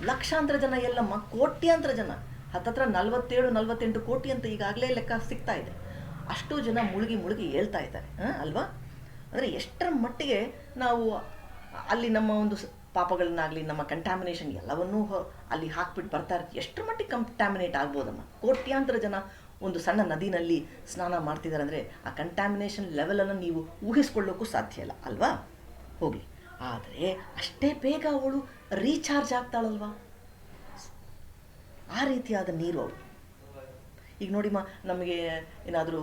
ಲಕ್ಷಾಂತರ ಜನ, ಎಲ್ಲಮ್ಮ ಕೋಟ್ಯಾಂತರ ಜನ, ಹತ್ತತ್ರ 47-48 ಕೋಟಿ ಅಂತ ಈಗಾಗಲೇ ಲೆಕ್ಕ ಸಿಗ್ತಾ ಇದೆ. ಅಷ್ಟು ಜನ ಮುಳುಗಿ ಹೇಳ್ತಾ ಇದ್ದಾರೆ ಅಲ್ವಾ. ಅಂದರೆ ಎಷ್ಟರ ಮಟ್ಟಿಗೆ ನಾವು ಅಲ್ಲಿ ನಮ್ಮ ಒಂದು ಪಾಪಗಳನ್ನಾಗಲಿ, ನಮ್ಮ ಕಂಟ್ಯಾಮಿನೇಷನ್ ಎಲ್ಲವನ್ನೂ ಅಲ್ಲಿ ಹಾಕ್ಬಿಟ್ಟು ಬರ್ತಾ ಇರ್ತೀವಿ. ಎಷ್ಟರ ಮಟ್ಟಿಗೆ ಕಂಟ್ಯಾಮಿನೇಟ್ ಆಗ್ಬೋದಮ್ಮ. ಕೋಟ್ಯಾಂತರ ಜನ ಒಂದು ಸಣ್ಣ ನದಿನಲ್ಲಿ ಸ್ನಾನ ಮಾಡ್ತಿದ್ದಾರೆ ಅಂದರೆ ಆ ಕಂಟ್ಯಾಮಿನೇಷನ್ ಲೆವೆಲನ್ನು ನೀವು ಊಹಿಸ್ಕೊಳ್ಳೋಕ್ಕೂ ಸಾಧ್ಯ ಇಲ್ಲ ಅಲ್ವಾ. ಹೋಗಲಿ, ಆದರೆ ಅಷ್ಟೇ ಬೇಗ ಅವಳು ರೀಚಾರ್ಜ್ ಆಗ್ತಾಳಲ್ವಾ. ಆ ರೀತಿಯಾದ ನೀರು ಅವಳು. ಈಗ ನೋಡಿಮ್ಮ, ನಮಗೆ ಏನಾದರೂ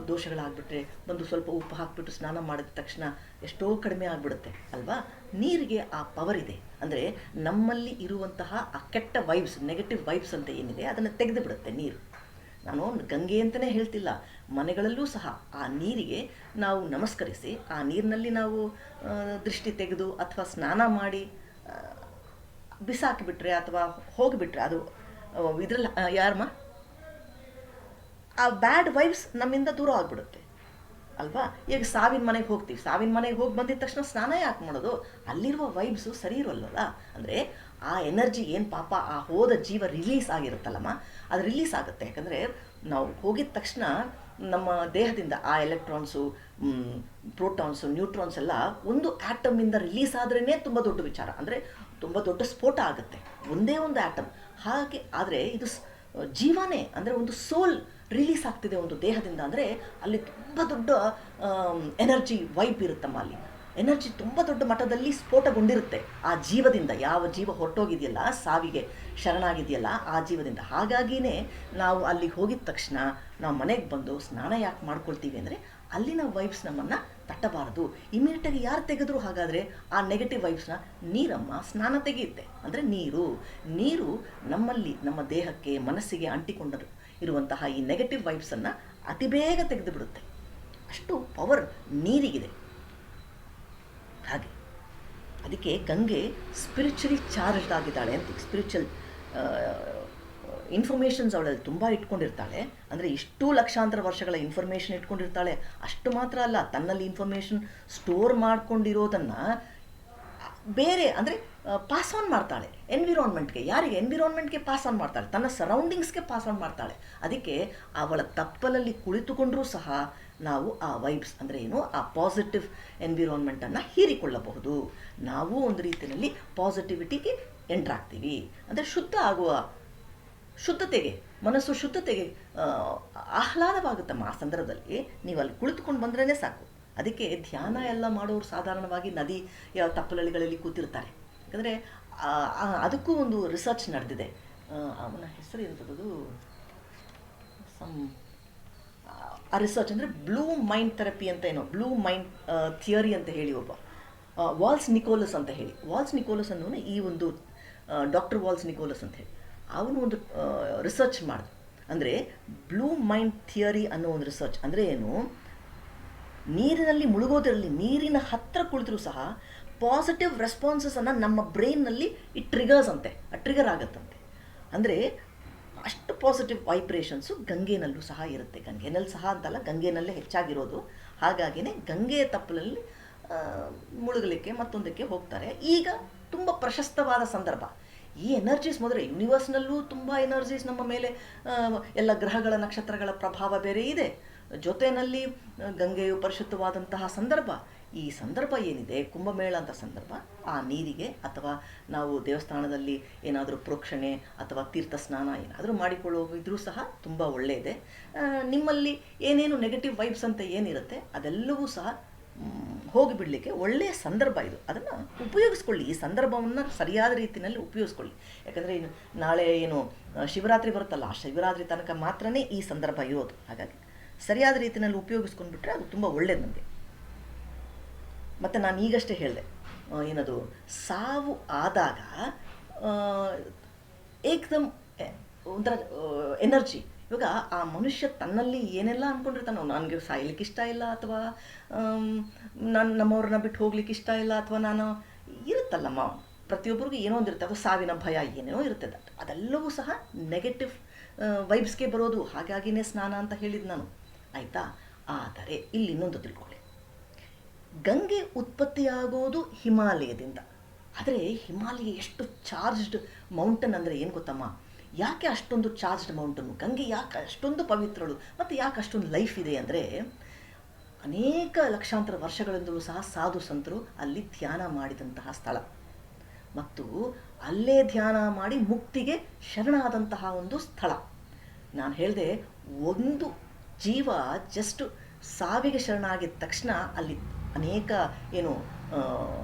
ದೋಷಗಳಾಗ್ಬಿಟ್ರೆ ಬಂದು ಸ್ವಲ್ಪ ಉಪ್ಪು ಹಾಕಿಬಿಟ್ಟು ಸ್ನಾನ ಮಾಡಿದ ತಕ್ಷಣ ಎಷ್ಟೋ ಕಡಿಮೆ ಆಗಿಬಿಡುತ್ತೆ ಅಲ್ವಾ. ನೀರಿಗೆ ಆ ಪವರ್ ಇದೆ. ಅಂದರೆ ನಮ್ಮಲ್ಲಿ ಇರುವಂತಹ ಆ ಕೆಟ್ಟ ವೈಬ್ಸ್, ನೆಗೆಟಿವ್ ವೈಬ್ಸ್ ಅಂತ ಏನಿದೆ ಅದನ್ನು ತೆಗೆದು ಬಿಡುತ್ತೆ ನೀರು. ನಾನು ಗಂಗೆ ಅಂತಲೇ ಹೇಳ್ತಿಲ್ಲ, ಮನೆಗಳಲ್ಲೂ ಸಹ ಆ ನೀರಿಗೆ ನಾವು ನಮಸ್ಕರಿಸಿ, ಆ ನೀರಿನಲ್ಲಿ ನಾವು ದೃಷ್ಟಿ ತೆಗೆದು ಅಥವಾ ಸ್ನಾನ ಮಾಡಿ ಬಿಸಾಕಿಬಿಟ್ರೆ ಅಥವಾ ಹೋಗಿಬಿಟ್ರೆ ಅದು ಇದರಲ್ಲಿ ಯಾರಮ್ಮ ಆ ಬ್ಯಾಡ್ ವೈಬ್ಸ್ ನಮ್ಮಿಂದ ದೂರ ಆಗಿಬಿಡುತ್ತೆ ಅಲ್ವಾ. ಈಗ ಸಾವಿನ ಮನೆಗೆ ಹೋಗ್ತೀವಿ, ಸಾವಿನ ಮನೆಗೆ ಹೋಗಿ ಬಂದಿದ ತಕ್ಷಣ ಸ್ನಾನ ಯಾಕೆ ಮಾಡೋದು? ಅಲ್ಲಿರುವ ವೈಬ್ಸು ಸರಿ ಇರೋಲ್ಲಲ್ಲ. ಅಂದರೆ ಆ ಎನರ್ಜಿ ಏನು ಪಾಪ ಆ ಹೋದ ಜೀವ ರಿಲೀಸ್ ಆಗಿರುತ್ತಲ್ಲಮ್ಮ, ಅದು ರಿಲೀಸ್ ಆಗುತ್ತೆ. ಯಾಕಂದರೆ ನಾವು ಹೋಗಿದ ತಕ್ಷಣ ನಮ್ಮ ದೇಹದಿಂದ ಆ ಎಲೆಕ್ಟ್ರಾನ್ಸು, ಪ್ರೋಟಾನ್ಸು, ನ್ಯೂಟ್ರಾನ್ಸ್ ಎಲ್ಲ ಒಂದು ಆ್ಯಟಮಿಂದ ರಿಲೀಸ್ ಆದ್ರೇ ತುಂಬ ದೊಡ್ಡ ವಿಚಾರ. ಅಂದರೆ ತುಂಬ ದೊಡ್ಡ ಸ್ಫೋಟ ಆಗುತ್ತೆ, ಒಂದೇ ಒಂದು ಆ್ಯಟಮ್. ಹಾಗೆ ಆದರೆ ಇದು ಜೀವನೇ, ಅಂದರೆ ಒಂದು ಸೋಲ್ ರಿಲೀಸ್ ಆಗ್ತಿದೆ ಒಂದು ದೇಹದಿಂದ. ಅಂದರೆ ಅಲ್ಲಿ ತುಂಬ ದೊಡ್ಡ ಎನರ್ಜಿ ವೈಬ್ ಇರುತ್ತಮ್ಮ. ಅಲ್ಲಿ ಎನರ್ಜಿ ತುಂಬ ದೊಡ್ಡ ಮಟ್ಟದಲ್ಲಿ ಸ್ಫೋಟಗೊಂಡಿರುತ್ತೆ ಆ ಜೀವದಿಂದ. ಯಾವ ಜೀವ ಹೊರಟೋಗಿದೆಯಲ್ಲ, ಸಾವಿಗೆ ಶರಣಾಗಿದೆಯಲ್ಲ ಆ ಜೀವದಿಂದ. ಹಾಗಾಗಿಯೇ ನಾವು ಅಲ್ಲಿಗೆ ಹೋಗಿದ ತಕ್ಷಣ ನಾವು ಮನೆಗೆ ಬಂದು ಸ್ನಾನ ಯಾಕೆ ಮಾಡ್ಕೊಳ್ತೀವಿ ಅಂದರೆ ಅಲ್ಲಿನ ವೈಬ್ಸ್ ನಮ್ಮನ್ನು ತಟ್ಟಬಾರದು. ಇಮಿಡಿಯೇಟಾಗಿ ಯಾರು ತೆಗೆದ್ರು ಹಾಗಾದರೆ ಆ ನೆಗೆಟಿವ್ ವೈಬ್ಸ್ನ ನೀರಮ್ಮ ಸ್ನಾನ ತೆಗೆಯುತ್ತೆ. ಅಂದರೆ ನೀರು ನಮ್ಮಲ್ಲಿ, ನಮ್ಮ ದೇಹಕ್ಕೆ, ಮನಸ್ಸಿಗೆ ಅಂಟಿಕೊಂಡರು ಇರುವಂತಹ ಈ ನೆಗೆಟಿವ್ ವೈಬ್ಸನ್ನು ಅತಿ ಬೇಗ ತೆಗೆದು ಬಿಡುತ್ತೆ. ಅಷ್ಟು ಪವರ್ ನೀರಿಗಿದೆ. ಹಾಗೆ ಅದಕ್ಕೆ ಗಂಗೆ ಸ್ಪಿರಿಚುಲಿ ಚಾರ್ಜ್ಡ್ ಆಗಿದ್ದಾಳೆ ಅಂತ. ಸ್ಪಿರಿಚುವಲ್ ಇನ್ಫಾರ್ಮೇಷನ್ಸ್ ಅವಳಲ್ಲಿ ತುಂಬ ಇಟ್ಕೊಂಡಿರ್ತಾಳೆ. ಅಂದರೆ ಇಷ್ಟು ಲಕ್ಷಾಂತರ ವರ್ಷಗಳ ಇನ್ಫಾರ್ಮೇಷನ್ ಇಟ್ಕೊಂಡಿರ್ತಾಳೆ. ಅಷ್ಟು ಮಾತ್ರ ಅಲ್ಲ, ತನ್ನಲ್ಲಿ ಇನ್ಫಾರ್ಮೇಷನ್ ಸ್ಟೋರ್ ಮಾಡ್ಕೊಂಡಿರೋದನ್ನು ಬೇರೆ ಅಂದರೆ ಪಾಸ್ ಆನ್ ಮಾಡ್ತಾಳೆ ಎನ್ವಿರಾನ್ಮೆಂಟ್ಗೆ. ಯಾರಿಗೆ? ಎನ್ವಿರಾನ್ಮೆಂಟ್ಗೆ ಪಾಸ್ ಆನ್ ಮಾಡ್ತಾಳೆ, ತನ್ನ ಸರೌಂಡಿಂಗ್ಸ್ಗೆ ಪಾಸ್ ಆನ್ ಮಾಡ್ತಾಳೆ. ಅದಕ್ಕೆ ಅವಳ ತಪ್ಪಲಲ್ಲಿ ಕುಳಿತುಕೊಂಡರೂ ಸಹ ನಾವು ಆ ವೈಬ್ಸ್ ಅಂದರೆ ಏನು, ಆ ಪಾಸಿಟಿವ್ ಎನ್ವಿರಾನ್ಮೆಂಟನ್ನು ಹೀರಿಕೊಳ್ಳಬಹುದು. ನಾವು ಒಂದು ರೀತಿಯಲ್ಲಿ ಪಾಸಿಟಿವಿಟಿಗೆ ಎಂಟ್ರಾಗ್ತೀವಿ. ಅಂದರೆ ಶುದ್ಧತೆಗೆ, ಮನಸ್ಸು ಶುದ್ಧತೆಗೆ ಆಹ್ಲಾದವಾಗುತ್ತಮ್ಮ. ಆ ಸಂದರ್ಭದಲ್ಲಿ ನೀವು ಅಲ್ಲಿ ಕುಳಿತುಕೊಂಡು ಬಂದ್ರೇ ಸಾಕು. ಅದಕ್ಕೆ ಧ್ಯಾನ ಎಲ್ಲ ಮಾಡೋರು ಸಾಧಾರಣವಾಗಿ ನದಿಯ ತಪ್ಪಲಳಿಗಳಲ್ಲಿ ಕೂತಿರ್ತಾರೆ. ಯಾಕಂದರೆ ಅದಕ್ಕೂ ಒಂದು ರಿಸರ್ಚ್ ನಡೆದಿದೆ. ಅವನ ಹೆಸರು ಎಂಥದ್ದು, ಆ ರಿಸರ್ಚ್ ಅಂದರೆ ಬ್ಲೂ ಮೈಂಡ್ ಥೆರಪಿ ಅಂತ ಏನೋ, ಬ್ಲೂ ಮೈಂಡ್ ಥಿಯರಿ ಅಂತ ಹೇಳಿ ಒಬ್ಬ ವಾಲ್ಸ್ ನಿಕೋಲಸ್ ಅಂತ ಹೇಳಿ, ವಾಲ್ಸ್ ನಿಕೋಲಸ್ ಅನ್ನೋನು ಈ ಒಂದು ಡಾಕ್ಟರ್ ವಾಲ್ಸ್ ನಿಕೋಲಸ್ ಅಂತ ಹೇಳಿ ಅವನು ಒಂದು ರಿಸರ್ಚ್ ಮಾಡಿದ. ಅಂದರೆ ಬ್ಲೂ ಮೈಂಡ್ ಥಿಯರಿ ಅನ್ನೋ ಒಂದು ರಿಸರ್ಚ್ ಅಂದರೆ ಏನು, ನೀರಿನಲ್ಲಿ ಮುಳುಗೋದಿರಲಿ, ನೀರಿನ ಹತ್ತಿರ ಕುಳಿತರೂ ಸಹ ಪಾಸಿಟಿವ್ ರೆಸ್ಪಾನ್ಸಸನ್ನು ನಮ್ಮ ಬ್ರೈನ್ನಲ್ಲಿ ಟ್ರಿಗರ್ಸ್ ಅಂತೆ, ಟ್ರಿಗರ್ ಆಗುತ್ತಂತೆ. ಅಂದರೆ ಅಷ್ಟು ಪಾಸಿಟಿವ್ ವೈಬ್ರೇಷನ್ಸು ಗಂಗೆನಲ್ಲೂ ಸಹ ಇರುತ್ತೆ. ಗಂಗೆನಲ್ಲಿ ಸಹ ಅಂತಲ್ಲ, ಗಂಗೆನಲ್ಲೇ ಹೆಚ್ಚಾಗಿರೋದು. ಹಾಗಾಗಿನೇ ಗಂಗೆಯ ತಪ್ಪಲಲ್ಲಿ ಮುಳುಗಲಿಕ್ಕೆ ಮತ್ತೊಂದಕ್ಕೆ ಹೋಗ್ತಾರೆ. ಈಗ ತುಂಬ ಪ್ರಶಸ್ತವಾದ ಸಂದರ್ಭ. ಈ ಎನರ್ಜೀಸ್ ಮೊದಲೇ ಯೂನಿವರ್ಸ್ನಲ್ಲೂ ತುಂಬ ಎನರ್ಜೀಸ್ ನಮ್ಮ ಮೇಲೆ, ಎಲ್ಲ ಗ್ರಹಗಳ ನಕ್ಷತ್ರಗಳ ಪ್ರಭಾವ ಬೇರೆ ಇದೆ. ಜೊತೆಯಲ್ಲಿ ಗಂಗೆಯು ಪರಿಶುದ್ಧವಾದಂತಹ ಸಂದರ್ಭ. ಈ ಸಂದರ್ಭ ಏನಿದೆ, ಕುಂಭಮೇಳ ಅಂತ ಸಂದರ್ಭ, ಆ ನೀರಿಗೆ ಅಥವಾ ನಾವು ದೇವಸ್ಥಾನದಲ್ಲಿ ಏನಾದರೂ ಪ್ರೋಕ್ಷಣೆ ಅಥವಾ ತೀರ್ಥ ಸ್ನಾನ ಏನಾದರೂ ಮಾಡಿಕೊಳ್ಳೋಗಿದ್ರೂ ಸಹ ತುಂಬ ಒಳ್ಳೆಯದೆ. ನಿಮ್ಮಲ್ಲಿ ಏನೇನು ನೆಗೆಟಿವ್ ವೈಬ್ಸ್ ಅಂತ ಏನಿರುತ್ತೆ ಅದೆಲ್ಲವೂ ಸಹ ಹೋಗಿಬಿಡಲಿಕ್ಕೆ ಒಳ್ಳೆಯ ಸಂದರ್ಭ ಇದು. ಅದನ್ನು ಉಪಯೋಗಿಸ್ಕೊಳ್ಳಿ, ಈ ಸಂದರ್ಭವನ್ನು ಸರಿಯಾದ ರೀತಿಯಲ್ಲಿ ಉಪಯೋಗಿಸ್ಕೊಳ್ಳಿ. ಯಾಕಂದರೆ ಇನ್ನು ನಾಳೆ ಏನು ಶಿವರಾತ್ರಿ ಬರುತ್ತಲ್ಲ, ಆ ಶಿವರಾತ್ರಿ ತನಕ ಮಾತ್ರನೇ ಈ ಸಂದರ್ಭ ಇರೋದು. ಹಾಗಾಗಿ ಸರಿಯಾದ ರೀತಿಯಲ್ಲಿ ಉಪಯೋಗಿಸ್ಕೊಂಡ್ಬಿಟ್ರೆ ಅದು ತುಂಬ ಒಳ್ಳೆಯದು ನಮಗೆ. ಮತ್ತು ನಾನು ಈಗಷ್ಟೇ ಹೇಳಿದೆ, ಏನದು, ಸಾವು ಆದಾಗ ಏಕದಮ್ ಒಂಥರ ಎನರ್ಜಿ. ಇವಾಗ ಆ ಮನುಷ್ಯ ತನ್ನಲ್ಲಿ ಏನೆಲ್ಲ ಅಂದ್ಕೊಂಡಿರ್ತಾನೋ, ನನಗೆ ಸಾಯ್ಲಿಕ್ಕೆ ಇಷ್ಟ ಇಲ್ಲ, ಅಥವಾ ನಾನು ನಮ್ಮವ್ರನ್ನ ಬಿಟ್ಟು ಹೋಗ್ಲಿಕ್ಕೆ ಇಷ್ಟ ಇಲ್ಲ, ಅಥವಾ ನಾನು ಇರುತ್ತಲ್ಲಮ್ಮ, ಪ್ರತಿಯೊಬ್ಬರಿಗೂ ಏನೋ ಒಂದಿರುತ್ತೆ, ಅಥವಾ ಸಾವಿನ ಭಯ ಏನೇನೋ ಇರ್ತದೆ. ಅದೆಲ್ಲವೂ ಸಹ ನೆಗೆಟಿವ್ ವೈಬ್ಸ್ಗೆ ಬರೋದು. ಹಾಗಾಗಿನೇ ಸ್ನಾನ ಅಂತ ಹೇಳಿದ್ದು ನಾನು, ಆಯಿತಾ. ಆದರೆ ಇಲ್ಲಿ ಇನ್ನೊಂದು ತಿಳ್ಕೊಳ್ಳಿ, ಗಂಗೆ ಉತ್ಪತ್ತಿಯಾಗೋದು ಹಿಮಾಲಯದಿಂದ. ಆದರೆ ಹಿಮಾಲಯ ಎಷ್ಟು ಚಾರ್ಜ್ಡ್ ಮೌಂಟನ್ ಅಂದರೆ ಏನು ಗೊತ್ತಮ್ಮ? ಯಾಕೆ ಅಷ್ಟೊಂದು ಚಾರ್ಜ್ಡ್ ಮೌಂಟನ್ನು? ಗಂಗೆ ಯಾಕೆ ಅಷ್ಟೊಂದು ಪವಿತ್ರಳು ಮತ್ತು ಯಾಕೆ ಅಷ್ಟೊಂದು ಲೈಫ್ ಇದೆ ಅಂದರೆ, ಅನೇಕ ಲಕ್ಷಾಂತರ ವರ್ಷಗಳಿಂದಲೂ ಸಹ ಸಾಧು ಸಂತರು ಅಲ್ಲಿ ಧ್ಯಾನ ಮಾಡಿದಂತಹ ಸ್ಥಳ, ಮತ್ತು ಅಲ್ಲೇ ಧ್ಯಾನ ಮಾಡಿ ಮುಕ್ತಿಗೆ ಶರಣಾದಂತಹ ಒಂದು ಸ್ಥಳ. ನಾನು ಹೇಳಿದೆ, ಒಂದು ಜೀವ ಜಸ್ಟ್ ಸಾವಿಗೆ ಶರಣಾಗಿದ ತಕ್ಷಣ ಅಲ್ಲಿ ಅನೇಕ ಏನು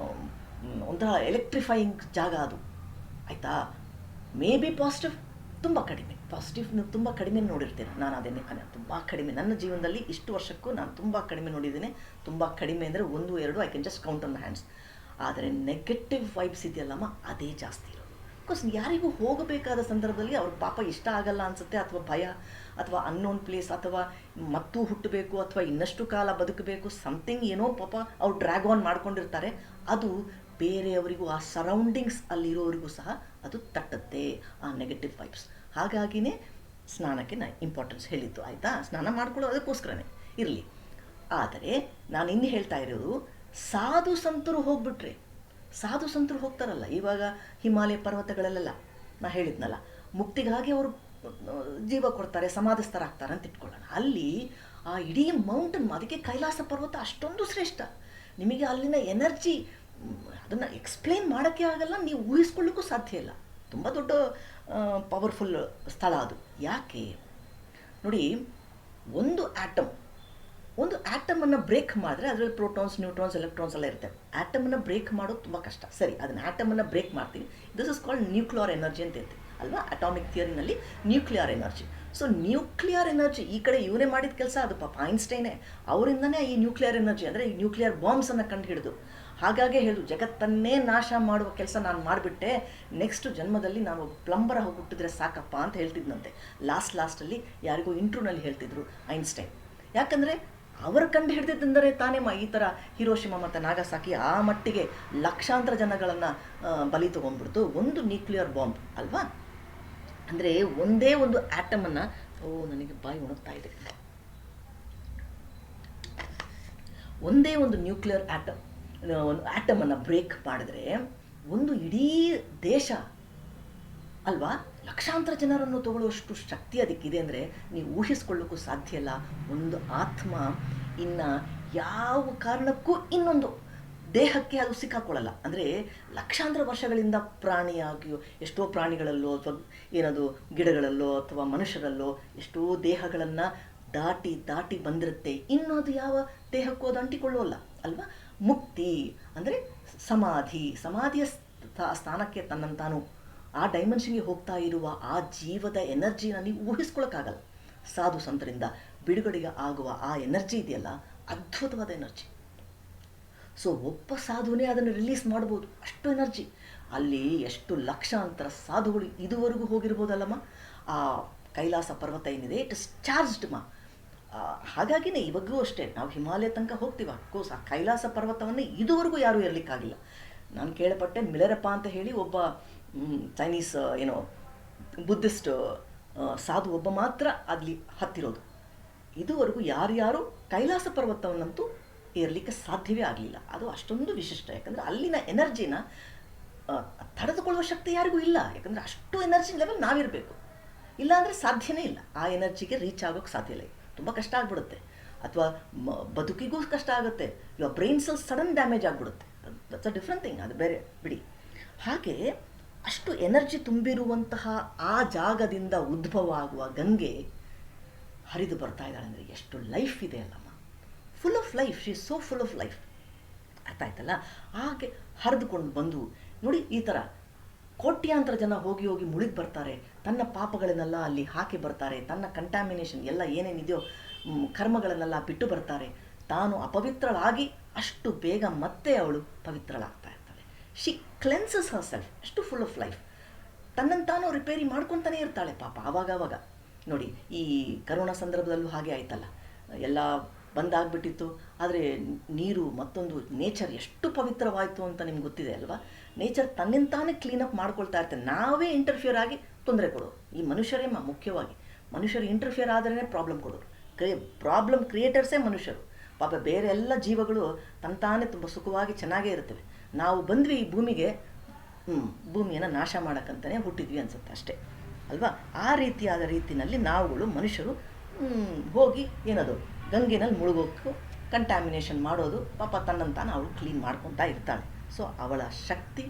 ಒಂಥರ ಎಲೆಕ್ಟ್ರಿಫೈಯಿಂಗ್ ಜಾಗ ಅದು, ಆಯಿತಾ. ಮೇ ಬಿ ಪಾಸಿಟಿವ್ ತುಂಬ ಕಡಿಮೆ, ಪಾಸಿಟಿವ್ ತುಂಬ ಕಡಿಮೆ ನೋಡಿರ್ತೇನೆ ನಾನು. ಅದನ್ನೇ ತುಂಬ ಕಡಿಮೆ ನನ್ನ ಜೀವನದಲ್ಲಿ ಇಷ್ಟು ವರ್ಷಕ್ಕೂ ನಾನು ತುಂಬ ಕಡಿಮೆ ನೋಡಿದ್ದೇನೆ. ತುಂಬ ಕಡಿಮೆ ಅಂದರೆ 1-2 I can just count on hands. ಆದರೆ ನೆಗೆಟಿವ್ ವೈಬ್ಸ್ ಇದೆಯಲ್ಲಮ್ಮ, ಅದೇ ಜಾಸ್ತಿ ಇರೋದು. ಬಿಕಾಸ್ ಯಾರಿಗೂ ಹೋಗಬೇಕಾದ ಸಂದರ್ಭದಲ್ಲಿ ಅವ್ರ ಪಾಪ ಇಷ್ಟ ಆಗಲ್ಲ ಅನಿಸುತ್ತೆ, ಅಥವಾ ಭಯ, ಅಥವಾ ಅನ್ನೋನ್ ಪ್ಲೇಸ್, ಅಥವಾ ಮತ್ತೂ ಹುಟ್ಟಬೇಕು, ಅಥವಾ ಇನ್ನಷ್ಟು ಕಾಲ ಬದುಕಬೇಕು, ಸಮಥಿಂಗ್ ಏನೋ ಪಾಪ ಅವ್ರು ಡ್ರ್ಯಾಗ್ ಆನ್ ಮಾಡ್ಕೊಂಡಿರ್ತಾರೆ. ಅದು ಬೇರೆಯವರಿಗೂ, ಆ ಸರೌಂಡಿಂಗ್ಸ್ ಅಲ್ಲಿರೋರಿಗೂ ಸಹ ಅದು ತಟ್ಟುತ್ತೆ, ಆ ನೆಗೆಟಿವ್ ವೈಬ್ಸ್. ಹಾಗಾಗಿನೇ ಸ್ನಾನಕ್ಕೆ ನಾನು ಇಂಪಾರ್ಟೆನ್ಸ್ ಹೇಳಿದ್ದು, ಆಯಿತಾ. ಸ್ನಾನ ಮಾಡ್ಕೊಳ್ಳೋದಕ್ಕೋಸ್ಕರನೇ ಇರಲಿ. ಆದರೆ ನಾನು ಇನ್ನು ಹೇಳ್ತಾ ಇರೋದು, ಸಾಧು ಸಂತರು ಹೋಗ್ಬಿಟ್ರೆ, ಸಾಧು ಸಂತರು ಹೋಗ್ತಾರಲ್ಲ ಇವಾಗ ಹಿಮಾಲಯ ಪರ್ವತಗಳಲ್ಲೆಲ್ಲ, ನಾ ಹೇಳಿದ್ನಲ್ಲ, ಮುಕ್ತಿಗಾಗಿ ಅವರು ಜೀವ ಕೊಡ್ತಾರೆ, ಸಮಾಧಿಸ್ಥರಾಗ್ತಾರೆ ಅಂತ ಇಟ್ಕೊಳ್ಳೋಣ. ಅಲ್ಲಿ ಆ ಇಡೀ ಮೌಂಟನ್, ಅದಕ್ಕೆ ಕೈಲಾಸ ಪರ್ವತ ಅಷ್ಟೊಂದು ಶ್ರೇಷ್ಠ. ನಿಮಗೆ ಅಲ್ಲಿನ ಎನರ್ಜಿ ಅದನ್ನು ಎಕ್ಸ್ಪ್ಲೇನ್ ಮಾಡೋಕ್ಕೆ ಆಗಲ್ಲ, ನೀವು ಊಹಿಸ್ಕೊಳ್ಳಿಕ್ಕೂ ಸಾಧ್ಯ ಇಲ್ಲ. ತುಂಬ ದೊಡ್ಡ ಪವರ್ಫುಲ್ ಸ್ಥಳ ಅದು. ಯಾಕೆ ನೋಡಿ, ಒಂದು ಆ್ಯಟಮನ್ನು ಬ್ರೇಕ್ ಮಾಡಿದ್ರೆ ಅದರಲ್ಲಿ ಪ್ರೋಟಾನ್ಸ್, ನ್ಯೂಟ್ರಾನ್ಸ್, ಎಲೆಕ್ಟ್ರಾನ್ಸ್ ಎಲ್ಲ ಇರ್ತವೆ. ಆ್ಯಟಮನ್ನು ಬ್ರೇಕ್ ಮಾಡೋದು ತುಂಬ ಕಷ್ಟ. ಸರಿ, ಅದನ್ನು ಆ್ಯಟಮನ್ನು ಬ್ರೇಕ್ ಮಾಡ್ತೀವಿ. This is called nuclear energy ಅಂತ ಇರ್ತೀವಿ ಅಲ್ವಾ, ಅಟಾಮಿಕ್ ಥಿಯರಿನಲ್ಲಿ nuclear energy. So nuclear energy ಈ ಕಡೆ ಇವನೇ ಮಾಡಿದ ಕೆಲಸ, ಅದು ಪಾಪ ಐನ್ಸ್ಟೈನೇ, ಅವರಿಂದನೇ ಈ ನ್ಯೂಕ್ಲಿಯರ್ ಎನರ್ಜಿ ಅಂದರೆ ಈ ನ್ಯೂಕ್ಲಿಯರ್ ಬಾಂಬ್ಸನ್ನು ಕಂಡು ಹಿಡಿದು. ಹಾಗಾಗಿ ಹೇಳು, ಜಗತ್ತನ್ನೇ ನಾಶ ಮಾಡುವ ಕೆಲಸ ನಾನು ಮಾಡಿಬಿಟ್ಟೆ, ನೆಕ್ಸ್ಟ್ ಜನ್ಮದಲ್ಲಿ ನಾನು ಒಬ್ಬ ಪ್ಲಂಬರ್ ಹೋಗಿ ಹುಟ್ಟಿದ್ರೆ ಸಾಕಪ್ಪ ಅಂತ ಹೇಳ್ತಿದ್ದಂತೆ. ಲಾಸ್ಟಲ್ಲಿ ಯಾರಿಗೂ ಇಂಟ್ರೂನಲ್ಲಿ ಹೇಳ್ತಿದ್ರು ಐನ್ಸ್ಟೈನ್. ಯಾಕಂದರೆ ಅವರು ಕಂಡು ಹಿಡಿದಿದ್ದಂದರೆ ತಾನೇ ಈ ಥರ ಹಿರೋಶಿಮಾ ಮತ್ತು ನಾಗಸಾಕಿ ಆ ಮಟ್ಟಿಗೆ ಲಕ್ಷಾಂತರ ಜನಗಳನ್ನು ಬಲಿ ತೊಗೊಂಡ್ಬಿಡ್ತು ಒಂದು ನ್ಯೂಕ್ಲಿಯರ್ ಬಾಂಬ್ ಅಲ್ವಾ. ಅಂದರೆ ಒಂದೇ ಒಂದು ಆ್ಯಟಮನ್ನು, ನನಗೆ ಬಾಯಿ ಒಣಗ್ತಾ ಇದೆ, ಒಂದೇ ಒಂದು ನ್ಯೂಕ್ಲಿಯರ್ ಒಂದು ಆ್ಯಟಮನ್ನು ಬ್ರೇಕ್ ಮಾಡಿದ್ರೆ ಒಂದು ಇಡೀ ದೇಶ ಅಲ್ವಾ, ಲಕ್ಷಾಂತರ ಜನರನ್ನು ತಗೊಳ್ಳುವಷ್ಟು ಶಕ್ತಿ ಅದಕ್ಕಿದೆ ಅಂದರೆ ನೀವು ಊಹಿಸ್ಕೊಳ್ಳೋಕ್ಕೂ ಸಾಧ್ಯ ಇಲ್ಲ. ಒಂದು ಆತ್ಮ ಇನ್ನು ಯಾವ ಕಾರಣಕ್ಕೂ ಇನ್ನೊಂದು ದೇಹಕ್ಕೆ ಅದು ಸಿಕ್ಕಾಕೊಳ್ಳಲ್ಲ. ಅಂದರೆ ಲಕ್ಷಾಂತರ ವರ್ಷಗಳಿಂದ ಪ್ರಾಣಿಯಾಗಿಯೋ ಎಷ್ಟೋ ಪ್ರಾಣಿಗಳಲ್ಲೋ ಅಥವಾ ಏನದು ಗಿಡಗಳಲ್ಲೋ ಅಥವಾ ಮನುಷ್ಯರಲ್ಲೋ ಎಷ್ಟೋ ದೇಹಗಳನ್ನು ದಾಟಿ ದಾಟಿ ಬಂದಿರುತ್ತೆ. ಇನ್ನು ಅದು ಯಾವ ದೇಹಕ್ಕೂ ಅದು ಅಂಟಿಕೊಳ್ಳೋಲ್ಲ ಅಲ್ವಾ. ಮುಕ್ತಿ ಅಂದರೆ ಸಮಾಧಿಯ ಸ್ಥಾನಕ್ಕೆ ತನ್ನಂತಾನು ಆ ಡೈಮೆನ್ಷನ್ಗೆ ಹೋಗ್ತಾ ಇರುವ ಆ ಜೀವದ ಎನರ್ಜಿನ ನೀವು ಊಹಿಸ್ಕೊಳ್ಳೋಕ್ಕಾಗಲ್ಲ. ಸಾಧು ಸಂತರಿಂದ ಬಿಡುಗಡೆಗೆ ಆಗುವ ಆ ಎನರ್ಜಿ ಇದೆಯಲ್ಲ, ಅದ್ಭುತವಾದ ಎನರ್ಜಿ. ಸೊ ಒಬ್ಬ ಸಾಧುವೇ ಅದನ್ನು ರಿಲೀಸ್ ಮಾಡ್ಬೋದು, ಅಷ್ಟು ಎನರ್ಜಿ. ಅಲ್ಲಿ ಎಷ್ಟು ಲಕ್ಷಾಂತರ ಸಾಧುಗಳು ಇದುವರೆಗೂ ಹೋಗಿರ್ಬೋದಲ್ಲಮ್ಮ. ಆ ಕೈಲಾಸ ಪರ್ವತ ಏನಿದೆ ಇಟ್ ಇಸ್ ಚಾರ್ಜ್ಡ್ಮ. ಹಾಗಾಗಿನೇ ಇವಾಗೂ ಅಷ್ಟೇ ನಾವು ಹಿಮಾಲಯ ತನಕ ಹೋಗ್ತೀವಿ. ಅಫ್ಕೋರ್ಸ್ ಆ ಕೈಲಾಸ ಪರ್ವತವನ್ನು ಇದುವರೆಗೂ ಯಾರೂ ಇರಲಿಕ್ಕಾಗಿಲ್ಲ. ನಾನು ಕೇಳಪಟ್ಟೆ ಮಿಲೆರಪ್ಪ ಅಂತ ಹೇಳಿ ಒಬ್ಬ ಚೈನೀಸ್ ಬುದ್ಧಿಸ್ಟ್ ಸಾಧು ಒಬ್ಬ ಮಾತ್ರ ಅಲ್ಲಿ ಹತ್ತಿರೋದು. ಇದುವರೆಗೂ ಯಾರ್ಯಾರು ಕೈಲಾಸ ಪರ್ವತವನ್ನಂತೂ ಏರಲಿಕ್ಕೆ ಸಾಧ್ಯವೇ ಆಗಲಿಲ್ಲ. ಅದು ಅಷ್ಟೊಂದು ವಿಶಿಷ್ಟ. ಯಾಕಂದರೆ ಅಲ್ಲಿನ ಎನರ್ಜಿನ ತಡೆದುಕೊಳ್ಳುವ ಶಕ್ತಿ ಯಾರಿಗೂ ಇಲ್ಲ. ಯಾಕಂದರೆ ಅಷ್ಟು ಎನರ್ಜಿ ಲೆವೆಲ್ ನಾವಿರಬೇಕು, ಇಲ್ಲಾಂದರೆ ಸಾಧ್ಯನೇ ಇಲ್ಲ. ಆ ಎನರ್ಜಿಗೆ ರೀಚ್ ಆಗೋಕ್ಕೆ ಸಾಧ್ಯ ಇಲ್ಲ, ತುಂಬ ಕಷ್ಟ ಆಗಿಬಿಡುತ್ತೆ. ಅಥವಾ ಬದುಕಿಗೂ ಕಷ್ಟ ಆಗುತ್ತೆ. ಇವಾಗ ಬ್ರೈನ್ ಸೆಲ್ಸ್ ಸಡನ್ ಡ್ಯಾಮೇಜ್ ಆಗಿಬಿಡುತ್ತೆ. ದಟ್ಸ್ ಅ ಡಿಫ್ರೆಂಟ್ ಥಿಂಗ್, ಅದು ಬೇರೆ ಬಿಡಿ. ಹಾಗೆ ಅಷ್ಟು ಎನರ್ಜಿ ತುಂಬಿರುವಂತಹ ಆ ಜಾಗದಿಂದ ಉದ್ಭವ ಆಗುವ ಗಂಗೆ ಹರಿದು ಬರ್ತಾ ಇದ್ದಾಳೆ ಅಂದರೆ ಎಷ್ಟು ಲೈಫ್ ಇದೆ ಅಲ್ಲಮ್ಮ. Full of life, she is so full of life. ಅರ್ಥ ಆಯ್ತಲ್ಲ. ಹಾಗೆ ಹರಿದುಕೊಂಡು ಬಂದು ನೋಡಿ, ಈ ಥರ ಕೋಟ್ಯಾಂತರ ಜನ ಹೋಗಿ ಹೋಗಿ ಮುಳುಗಿ ಬರ್ತಾರೆ. ತನ್ನ ಪಾಪಗಳನ್ನೆಲ್ಲ ಅಲ್ಲಿ ಹಾಕಿ ಬರ್ತಾರೆ. ತನ್ನ ಕಂಟ್ಯಾಮಿನೇಷನ್ ಎಲ್ಲ ಏನೇನಿದೆಯೋ ಕರ್ಮಗಳನ್ನೆಲ್ಲ ಬಿಟ್ಟು ಬರ್ತಾರೆ. ತಾನು ಅಪವಿತ್ರಳಾಗಿ ಅಷ್ಟು ಬೇಗ ಮತ್ತೆ ಅವಳು ಪವಿತ್ರಳಾಗ್ತಾ ಇರ್ತಾಳೆ. She cleanses Har self. ಅಷ್ಟು ಫುಲ್ ಆಫ್ ಲೈಫ್. ತನ್ನಂತಾನು ರಿಪೇರಿ ಮಾಡ್ಕೊತಾನೆ ಇರ್ತಾಳೆ ಪಾಪ ಆವಾಗವಾಗ. ನೋಡಿ, ಈ ಕರೋನಾ ಸಂದರ್ಭದಲ್ಲೂ ಹಾಗೆ ಆಯ್ತಲ್ಲ, ಎಲ್ಲ ಬಂದಾಗ್ಬಿಟ್ಟಿತ್ತು. ಆದರೆ ನೀರು ಮತ್ತೊಂದು ನೇಚರ್ ಎಷ್ಟು ಪವಿತ್ರವಾಯಿತು ಅಂತ ನಿಮ್ಗೆ ಗೊತ್ತಿದೆ ಅಲ್ವಾ. ನೇಚರ್ ತನ್ನಿಂತಾನೇ ಕ್ಲೀನಪ್ ಮಾಡ್ಕೊಳ್ತಾ ಇರ್ತದೆ. ನಾವೇ ಇಂಟರ್ಫಿಯರ್ ಆಗಿ ತೊಂದರೆ ಕೊಡೋರು. ಈ ಮನುಷ್ಯರೇ ಮುಖ್ಯವಾಗಿ. ಮನುಷ್ಯರು ಇಂಟರ್ಫಿಯರ್ ಆದ್ರೇ ಪ್ರಾಬ್ಲಮ್ ಕೊಡೋರು. ಪ್ರಾಬ್ಲಮ್ ಕ್ರಿಯೇಟರ್ಸೇ ಮನುಷ್ಯರು. ಪಾಪ ಬೇರೆ ಎಲ್ಲ ಜೀವಗಳು ತಂತಾನೇ ತುಂಬ ಸುಖವಾಗಿ ಚೆನ್ನಾಗೇ ಇರ್ತವೆ. ನಾವು ಬಂದ್ವಿ ಈ ಭೂಮಿಗೆ, ಭೂಮಿಯನ್ನು ನಾಶ ಮಾಡೋಕ್ಕಂತಲೇ ಹುಟ್ಟಿದ್ವಿ ಅನಿಸುತ್ತೆ ಅಷ್ಟೇ ಅಲ್ವಾ. ಆ ರೀತಿಯಾದ ರೀತಿಯಲ್ಲಿ ನಾವುಗಳು ಮನುಷ್ಯರು ಹೋಗಿ ಏನದು ಗಂಗೆನಲ್ಲಿ ಮುಳುಗೋಕ್ಕೂ ಕಂಟ್ಯಾಮಿನೇಷನ್ ಮಾಡೋದು. ಪಾಪ ತನ್ನಂತಾನು ಅವಳು ಕ್ಲೀನ್ ಮಾಡ್ಕೊತಾ ಇರ್ತಾಳೆ. ಸೊ ಅವಳ ಶಕ್ತಿ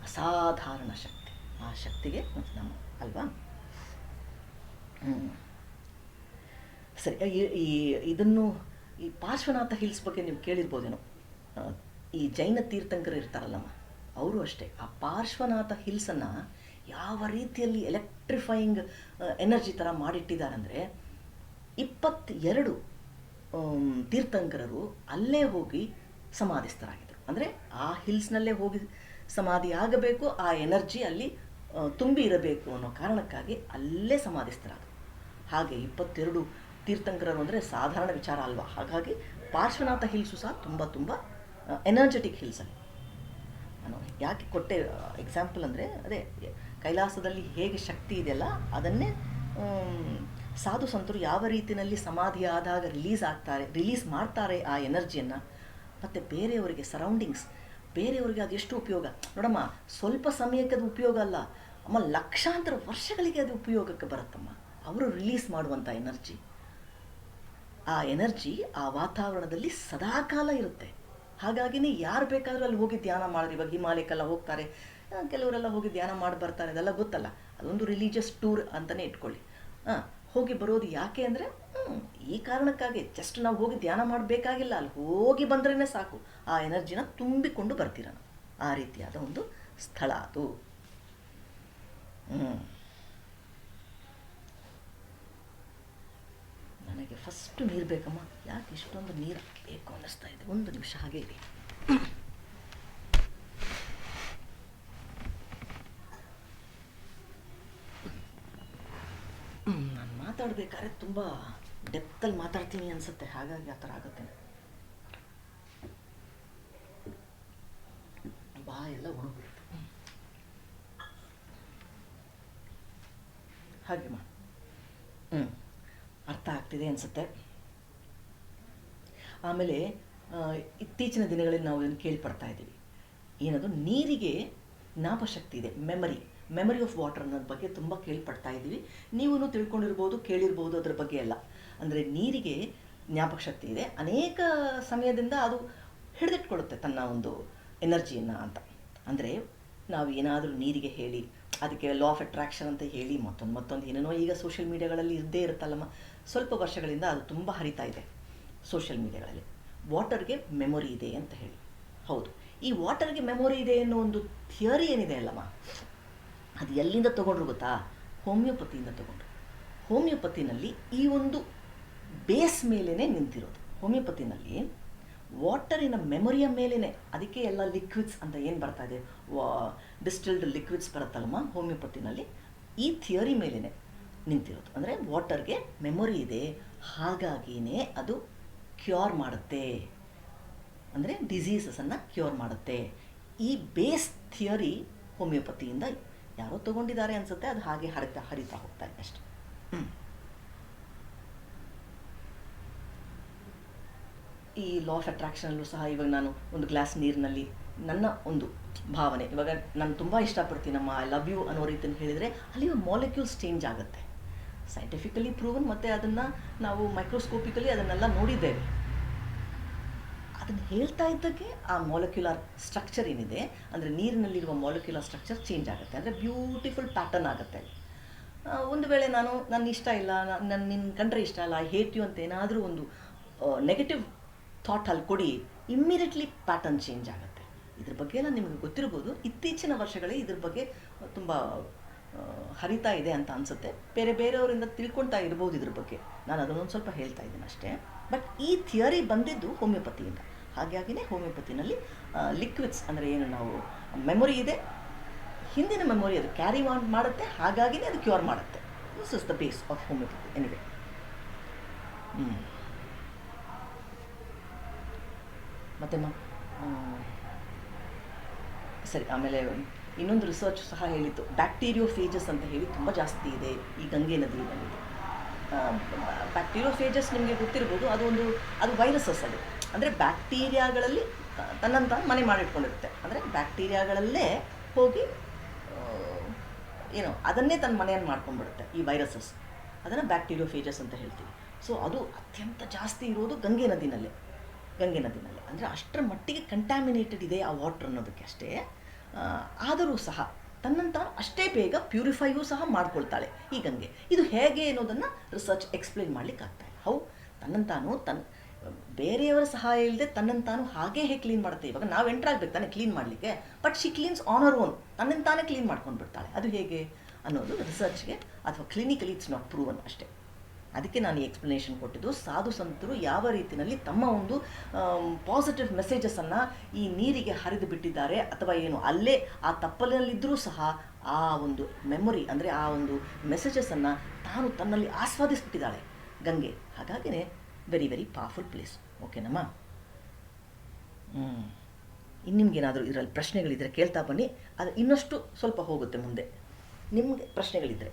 ಅಸಾಧಾರಣ ಶಕ್ತಿ. ಆ ಶಕ್ತಿಗೆ ನಮ್ಮ ಅಲ್ವಾ. ಸರಿ, ಇದನ್ನು ಈ ಪಾರ್ಶ್ವನಾಥ ಹಿಲ್ಸ್ ಬಗ್ಗೆ ನೀವು ಕೇಳಿರ್ಬೋದೇನೋ. ಈ ಜೈನ ತೀರ್ಥಂಕರು ಇರ್ತಾರಲ್ಲಮ್ಮ, ಅವರು ಅಷ್ಟೇ ಆ ಪಾರ್ಶ್ವನಾಥ ಹಿಲ್ಸನ್ನು ಯಾವ ರೀತಿಯಲ್ಲಿ ಎಲೆಕ್ಟ್ರಿಫೈಯಿಂಗ್ ಎನರ್ಜಿ ಥರ ಮಾಡಿಟ್ಟಿದ್ದಾರೆ ಅಂದರೆ, 22 ತೀರ್ಥಂಕರರು ಅಲ್ಲೇ ಹೋಗಿ ಸಮಾಧಿಸ್ಥರಾಗಿದ್ದರು. ಅಂದರೆ ಆ ಹಿಲ್ಸ್ನಲ್ಲೇ ಹೋಗಿ ಸಮಾಧಿ ಆಗಬೇಕು, ಆ ಎನರ್ಜಿ ಅಲ್ಲಿ ತುಂಬಿ ಇರಬೇಕು ಅನ್ನೋ ಕಾರಣಕ್ಕಾಗಿ ಅಲ್ಲೇ ಸಮಾಧಿಸ್ಥರಾದರು. ಹಾಗೆ 22 ತೀರ್ಥಂಕರರು ಅಂದರೆ ಸಾಧಾರಣ ವಿಚಾರ ಅಲ್ವಾ. ಹಾಗಾಗಿ ಪಾರ್ಶ್ವನಾಥ ಹಿಲ್ಸು ಸಹ ತುಂಬ ತುಂಬ ಎನರ್ಜೆಟಿಕ್ ಹಿಲ್ಸಲ್ಲಿ. ನಾನು ಯಾಕೆ ಕೊಟ್ಟೆ ಎಕ್ಸಾಂಪಲ್ ಅಂದರೆ, ಅದೇ ಕೈಲಾಸದಲ್ಲಿ ಹೇಗೆ ಶಕ್ತಿ ಇದೆಯಲ್ಲ ಅದನ್ನೇ ಸಾಧು ಸಂತರು ಯಾವ ರೀತಿಯಲ್ಲಿ ಸಮಾಧಿ ಆದಾಗ ರಿಲೀಸ್ ಮಾಡ್ತಾರೆ ಆ ಎನರ್ಜಿಯನ್ನು. ಮತ್ತು ಬೇರೆಯವರಿಗೆ ಸರೌಂಡಿಂಗ್ಸ್, ಬೇರೆಯವರಿಗೆ ಅದೆಷ್ಟು ಉಪಯೋಗ ನೋಡಮ್ಮ. ಸ್ವಲ್ಪ ಸಮಯಕ್ಕೆ ಅದು ಉಪಯೋಗ ಅಲ್ಲ ಅಮ್ಮ, ಲಕ್ಷಾಂತರ ವರ್ಷಗಳಿಗೆ ಅದು ಉಪಯೋಗಕ್ಕೆ ಬರುತ್ತಮ್ಮ. ಅವರು ರಿಲೀಸ್ ಮಾಡುವಂಥ ಎನರ್ಜಿ, ಆ ಎನರ್ಜಿ ಆ ವಾತಾವರಣದಲ್ಲಿ ಸದಾಕಾಲ ಇರುತ್ತೆ. ಹಾಗಾಗಿನೇ ಯಾರು ಬೇಕಾದರೂ ಅಲ್ಲಿ ಹೋಗಿ ಧ್ಯಾನ ಮಾಡಿದ್ರೆ, ಇವಾಗ ಹಿಮಾಲಯಕ್ಕೆಲ್ಲ ಹೋಗ್ತಾರೆ, ಕೆಲವರೆಲ್ಲ ಹೋಗಿ ಧ್ಯಾನ ಮಾಡಿ ಬರ್ತಾರೆ, ಅದೆಲ್ಲ ಗೊತ್ತಲ್ಲ. ಅದೊಂದು ರಿಲಿಜಿಯಸ್ ಟೂರ್ ಅಂತಲೇ ಇಟ್ಕೊಳ್ಳಿ. ಹೋಗಿ ಬರೋದು ಯಾಕೆ ಅಂದರೆ ಈ ಕಾರಣಕ್ಕಾಗಿ. ಜಸ್ಟ್ ನಾವು ಹೋಗಿ ಧ್ಯಾನ ಮಾಡಬೇಕಾಗಿಲ್ಲ, ಅಲ್ಲಿ ಹೋಗಿ ಬಂದ್ರೇ ಸಾಕು, ಆ ಎನರ್ಜಿನ ತುಂಬಿಕೊಂಡು ಬರ್ತೀರ. ಆ ರೀತಿಯಾದ ಒಂದು ಸ್ಥಳ ಅದು. ನನಗೆ ಫಸ್ಟ್ ನೀರು ಬೇಕಮ್ಮ. ಯಾಕೆ ಇಷ್ಟೊಂದು ನೀರು ಬೇಕು ಅನ್ನಿಸ್ತಾ ಇದೆ. ಒಂದು ನಿಮಿಷ ಹಾಗೆ ಇದೆ. ನಾನು ಮಾತಾಡಬೇಕಾದ್ರೆ ತುಂಬ ಡೆಪ್ತಲ್ಲಿ ಮಾತಾಡ್ತೀನಿ ಅನಿಸುತ್ತೆ, ಹಾಗಾಗಿ ಆ ಥರ ಆಗುತ್ತೆ. ಬಾಯೆಲ್ಲ ಒಣಗಿಬಿಡ್ತು. ಹಾಗೆ ಮಾ ಹ್ಞೂ ಅರ್ಥ ಆಗ್ತಿದೆ ಅನಿಸುತ್ತೆ. ಆಮೇಲೆ ಇತ್ತೀಚಿನ ದಿನಗಳಲ್ಲಿ ನಾವು ಇದನ್ನು ಕೇಳ್ಪಡ್ತಾ ಇದ್ದೀವಿ, ಏನದು ನೀರಿಗೆ ಜ್ಞಾಪಶಕ್ತಿ ಇದೆ, ಮೆಮರಿ ಆಫ್ ವಾಟರ್ ಅನ್ನೋದ್ರ ಬಗ್ಗೆ ತುಂಬ ಕೇಳ್ಪಡ್ತಾ ಇದ್ದೀವಿ. ನೀವೂ ತಿಳ್ಕೊಂಡಿರ್ಬೋದು, ಕೇಳಿರ್ಬೋದು ಅದರ ಬಗ್ಗೆ ಎಲ್ಲ. ಅಂದರೆ ನೀರಿಗೆ ಜ್ಞಾಪಕ ಶಕ್ತಿ ಇದೆ, ಅನೇಕ ಸಮಯದಿಂದ ಅದು ಹಿಡಿದಿಟ್ಕೊಳ್ಳುತ್ತೆ ತನ್ನ ಒಂದು ಎನರ್ಜಿಯನ್ನು ಅಂತ. ಅಂದರೆ ನಾವು ಏನಾದರೂ ನೀರಿಗೆ ಹೇಳಿ, ಅದಕ್ಕೆ ಲಾ ಆಫ್ ಅಟ್ರಾಕ್ಷನ್ ಅಂತ ಹೇಳಿ ಮತ್ತೊಂದು ಏನೇನೋ ಈಗ ಸೋಷಿಯಲ್ ಮೀಡಿಯಾಗಳಲ್ಲಿ ಇದ್ದೇ ಇರುತ್ತಲ್ಲಮ್ಮ, ಸ್ವಲ್ಪ ವರ್ಷಗಳಿಂದ ಅದು ತುಂಬ ಹರಿತಾ ಇದೆ ಸೋಷಿಯಲ್ ಮೀಡಿಯಾಗಳಲ್ಲಿ. ವಾಟರ್ಗೆ ಮೆಮೊರಿ ಇದೆ ಅಂತ ಹೇಳಿ. ಹೌದು, ಈ ವಾಟರ್ಗೆ ಮೆಮೊರಿ ಇದೆ ಅನ್ನೋ ಒಂದು ಥಿಯರಿ ಏನಿದೆ ಅಲ್ಲಮ್ಮ, ಅದು ಎಲ್ಲಿಂದ ತೊಗೊಂಡ್ರು ಗೊತ್ತಾ? ಹೋಮಿಯೋಪತಿಯಿಂದ ತೊಗೊಂಡ್ರು. ಹೋಮಿಯೋಪತಿನಲ್ಲಿ ಈ ಒಂದು ಬೇಸ್ ಮೇಲೇ ನಿಂತಿರೋದು. ಹೋಮಿಯೋಪತಿನಲ್ಲಿ ವಾಟರಿನ ಮೆಮೊರಿಯ ಮೇಲೇ, ಅದಕ್ಕೆ ಎಲ್ಲ ಲಿಕ್ವಿಡ್ಸ್ ಅಂತ ಏನು ಬರ್ತಾ ಇದೆ, ಡಿಸ್ಟಿಲ್ಡ್ ಲಿಕ್ವಿಡ್ಸ್ ಬರುತ್ತಲ್ಲಮ್ಮ ಹೋಮಿಯೋಪತಿನಲ್ಲಿ, ಈ ಥಿಯರಿ ಮೇಲೇ ನಿಂತಿರೋದು. ಅಂದರೆ ವಾಟರ್ಗೆ ಮೆಮೊರಿ ಇದೆ, ಹಾಗಾಗಿಯೇ ಅದು ಕ್ಯೂರ್ ಮಾಡುತ್ತೆ, ಅಂದರೆ ಡಿಸೀಸಸನ್ನು ಕ್ಯೂರ್ ಮಾಡುತ್ತೆ. ಈ ಬೇಸ್ ಥಿಯರಿ ಹೋಮಿಯೋಪತಿಯಿಂದ ಯಾರೋ ತೊಗೊಂಡಿದ್ದಾರೆ ಅನಿಸುತ್ತೆ, ಅದು ಹಾಗೆ ಹರಿತಾ ಹೋಗ್ತಾ ಇದೆ ಅಷ್ಟೆ. ಈ ಲಾ ಆಫ್ ಅಟ್ರಾಕ್ಷನಲ್ಲೂ ಸಹ ಇವಾಗ ನಾನು ಒಂದು ಗ್ಲಾಸ್ ನೀರಿನಲ್ಲಿ ನನ್ನ ಒಂದು ಭಾವನೆ, ಇವಾಗ ನಾನು ತುಂಬ ಇಷ್ಟಪಡ್ತೀನಮ್ಮ, ಐ ಲವ್ ಯು ಅನ್ನೋ ರೀತಿಯಲ್ಲಿ ಹೇಳಿದರೆ ಅಲ್ಲಿ ಮಾಲಿಕ್ಯೂಲ್ಸ್ ಚೇಂಜ್ ಆಗುತ್ತೆ. ಸೈಂಟಿಫಿಕಲಿ ಪ್ರೂವನ್, ಮತ್ತು ಅದನ್ನು ನಾವು ಮೈಕ್ರೋಸ್ಕೋಪಿಕಲಿ ಅದನ್ನೆಲ್ಲ ನೋಡಿದ್ದೇವೆ. ಅದನ್ನು ಹೇಳ್ತಾ ಇದ್ದಕ್ಕೆ ಆ ಮಾಲಿಕ್ಯುಲರ್ ಸ್ಟ್ರಕ್ಚರ್ ಏನಿದೆ, ಅಂದರೆ ನೀರಿನಲ್ಲಿರುವ ಮಾಲಿಕ್ಯುಲರ್ ಸ್ಟ್ರಕ್ಚರ್ ಚೇಂಜ್ ಆಗುತ್ತೆ, ಅಂದರೆ ಬ್ಯೂಟಿಫುಲ್ ಪ್ಯಾಟರ್ನ್ ಆಗುತ್ತೆ. ಒಂದು ವೇಳೆ ನನ್ನ ಇಷ್ಟ ಇಲ್ಲ, ನಿನ್ನ ಕಂಡ್ರೆ ಇಷ್ಟ ಇಲ್ಲ, ಐ ಹೇಟ್ ಯು ಅಂತ ಏನಾದರೂ ಒಂದು ನೆಗೆಟಿವ್ ಥಾಟ್ ಅಲ್ಲಿ ಕೊಡಿ, ಇಮ್ಮಿಡಿಯೇಟ್ಲಿ ಪ್ಯಾಟರ್ನ್ ಚೇಂಜ್ ಆಗುತ್ತೆ. ಇದ್ರ ಬಗ್ಗೆ ಎಲ್ಲ ನಿಮಗೆ ಗೊತ್ತಿರ್ಬೋದು. ಇತ್ತೀಚಿನ ವರ್ಷಗಳೇ ಇದ್ರ ಬಗ್ಗೆ ತುಂಬ ಹರಿತಾ ಇದೆ ಅಂತ ಅನಿಸುತ್ತೆ. ಬೇರೆಯವರಿಂದ ತಿಳ್ಕೊಳ್ತಾ ಇರ್ಬೋದು ಇದ್ರ ಬಗ್ಗೆ. ನಾನು ಅದನ್ನೊಂದು ಸ್ವಲ್ಪ ಹೇಳ್ತಾ ಇದ್ದೀನಿ ಅಷ್ಟೇ. ಬಟ್ ಈ ಥಿಯರಿ ಬಂದಿದ್ದು ಹೋಮಿಯೋಪತಿಯಿಂದ. ಹಾಗಾಗಿನೇ ಹೋಮಿಯೋಪತಿನಲ್ಲಿ ಲಿಕ್ವಿಡ್ಸ್ ಅಂದರೆ ಏನು, ನಾವು ಮೆಮೊರಿ ಇದೆ, ಹಿಂದಿನ ಮೆಮೊರಿ ಅದು ಕ್ಯಾರಿ ಮಾಡುತ್ತೆ, ಹಾಗಾಗಿನೇ ಅದು ಕ್ಯೂರ್ ಮಾಡುತ್ತೆ. This is the base of homeopathy anyway. ಮತ್ತು ಸರಿ, ಆಮೇಲೆ ಇನ್ನೊಂದು ರಿಸರ್ಚ್ ಸಹ ಹೇಳಿತ್ತು, ಬ್ಯಾಕ್ಟೀರಿಯೋಫೇಜಸ್ ಅಂತ ಹೇಳಿ ತುಂಬ ಜಾಸ್ತಿ ಇದೆ ಈ ಗಂಗೆ ನದಿಯಲ್ಲಿ. ಬ್ಯಾಕ್ಟೀರಿಯೋಫೇಜಸ್ ನಿಮಗೆ ಗೊತ್ತಿರ್ಬೋದು, ಅದು ವೈರಸಸ್. ಅದು ಅಂದರೆ ಬ್ಯಾಕ್ಟೀರಿಯಾಗಳಲ್ಲಿ ತನ್ನಂತಾನು ಮನೆ ಮಾಡಿಟ್ಕೊಂಡಿರುತ್ತೆ. ಅಂದರೆ ಬ್ಯಾಕ್ಟೀರಿಯಾಗಳಲ್ಲೇ ಹೋಗಿ ಅದನ್ನೇ ತನ್ನ ಮನೆಯನ್ನು ಮಾಡ್ಕೊಂಡ್ಬಿಡುತ್ತೆ ಈ ವೈರಸಸ್. ಅದನ್ನು ಬ್ಯಾಕ್ಟೀರಿಯೋಫೇಜಸ್ ಅಂತ ಹೇಳ್ತೀವಿ. ಸೊ ಅದು ಅತ್ಯಂತ ಜಾಸ್ತಿ ಇರೋದು ಗಂಗೆ ನದಿನಲ್ಲೇ. ಅಂದರೆ ಅಷ್ಟರ ಮಟ್ಟಿಗೆ ಕಂಟ್ಯಾಮಿನೇಟೆಡ್ ಇದೆ ಆ ವಾಟರ್ ಅನ್ನೋದಕ್ಕೆ ಅಷ್ಟೇ. ಆದರೂ ಸಹ ತನ್ನಂತಾನು ಅಷ್ಟೇ ಬೇಗ ಪ್ಯೂರಿಫೈಯೂ ಸಹ ಮಾಡ್ಕೊಳ್ತಾಳೆ ಈ ಗಂಗೆ. ಇದು ಹೇಗೆ ಅನ್ನೋದನ್ನು ರಿಸರ್ಚ್ ಎಕ್ಸ್ಪ್ಲೇನ್ ಮಾಡಲಿಕ್ಕೆ ಆಗ್ತಾಯಿಲ್ಲ. ತನ್ನಂತಾನು ಬೇರೆಯವರ ಸಹಾಯ ಇಲ್ಲದೆ ತನ್ನಂತಾನು ಹಾಗೇ ಕ್ಲೀನ್ ಮಾಡುತ್ತೆ. ಇವಾಗ ನಾವು ಎಂಟರ್ ಆಗಬೇಕು ತಾನೇ ಕ್ಲೀನ್ ಮಾಡಲಿಕ್ಕೆ, but she cleans on her own, ತನ್ನಂತಾನೇ ಕ್ಲೀನ್ ಮಾಡ್ಕೊಂಡು ಬಿಡ್ತಾಳೆ. ಅದು ಹೇಗೆ ಅನ್ನೋದು ರಿಸರ್ಚ್ಗೆ ಅಥವಾ ಕ್ಲಿನಿಕಲಿ ಇಟ್ಸ್ ನಾಟ್ ಪ್ರೂವನ್ ಅಷ್ಟೇ. ಅದಕ್ಕೆ ನಾನು ಈ ಎಕ್ಸ್ಪ್ಲನೇಷನ್ ಕೊಟ್ಟಿದ್ದು. ಸಾಧು ಸಂತರು ಯಾವ ರೀತಿಯಲ್ಲಿ ತಮ್ಮ ಒಂದು ಪಾಸಿಟಿವ್ ಮೆಸೇಜಸನ್ನು ಈ ನೀರಿಗೆ ಹರಿದು ಬಿಟ್ಟಿದ್ದಾರೆ, ಅಥವಾ ಏನು ಅಲ್ಲೇ ಆ ತಪ್ಪಲಿನಲ್ಲಿದ್ದರೂ ಸಹ ಆ ಒಂದು ಮೆಮೊರಿ, ಅಂದರೆ ಆ ಒಂದು ಮೆಸೇಜಸನ್ನು ತಾನು ತನ್ನಲ್ಲಿ ಆಸ್ವಾದಿಸ್ಬಿಟ್ಟಿದ್ದಾಳೆ ಗಂಗೆ. ಹಾಗಾಗಿನೇ ವೆರಿ ವೆರಿ ಪವರ್ಫುಲ್ ಪ್ಲೇಸ್. ಓಕೆನಮ್ಮ? ಇನ್ನು ನಿಮ್ಗೇನಾದರೂ ಇದರಲ್ಲಿ ಪ್ರಶ್ನೆಗಳಿದ್ದರೆ ಕೇಳ್ತಾ ಬನ್ನಿ, ಅದು ಇನ್ನಷ್ಟು ಸ್ವಲ್ಪ ಹೋಗುತ್ತೆ ಮುಂದೆ. ನಿಮಗೆ ಪ್ರಶ್ನೆಗಳಿದ್ದರೆ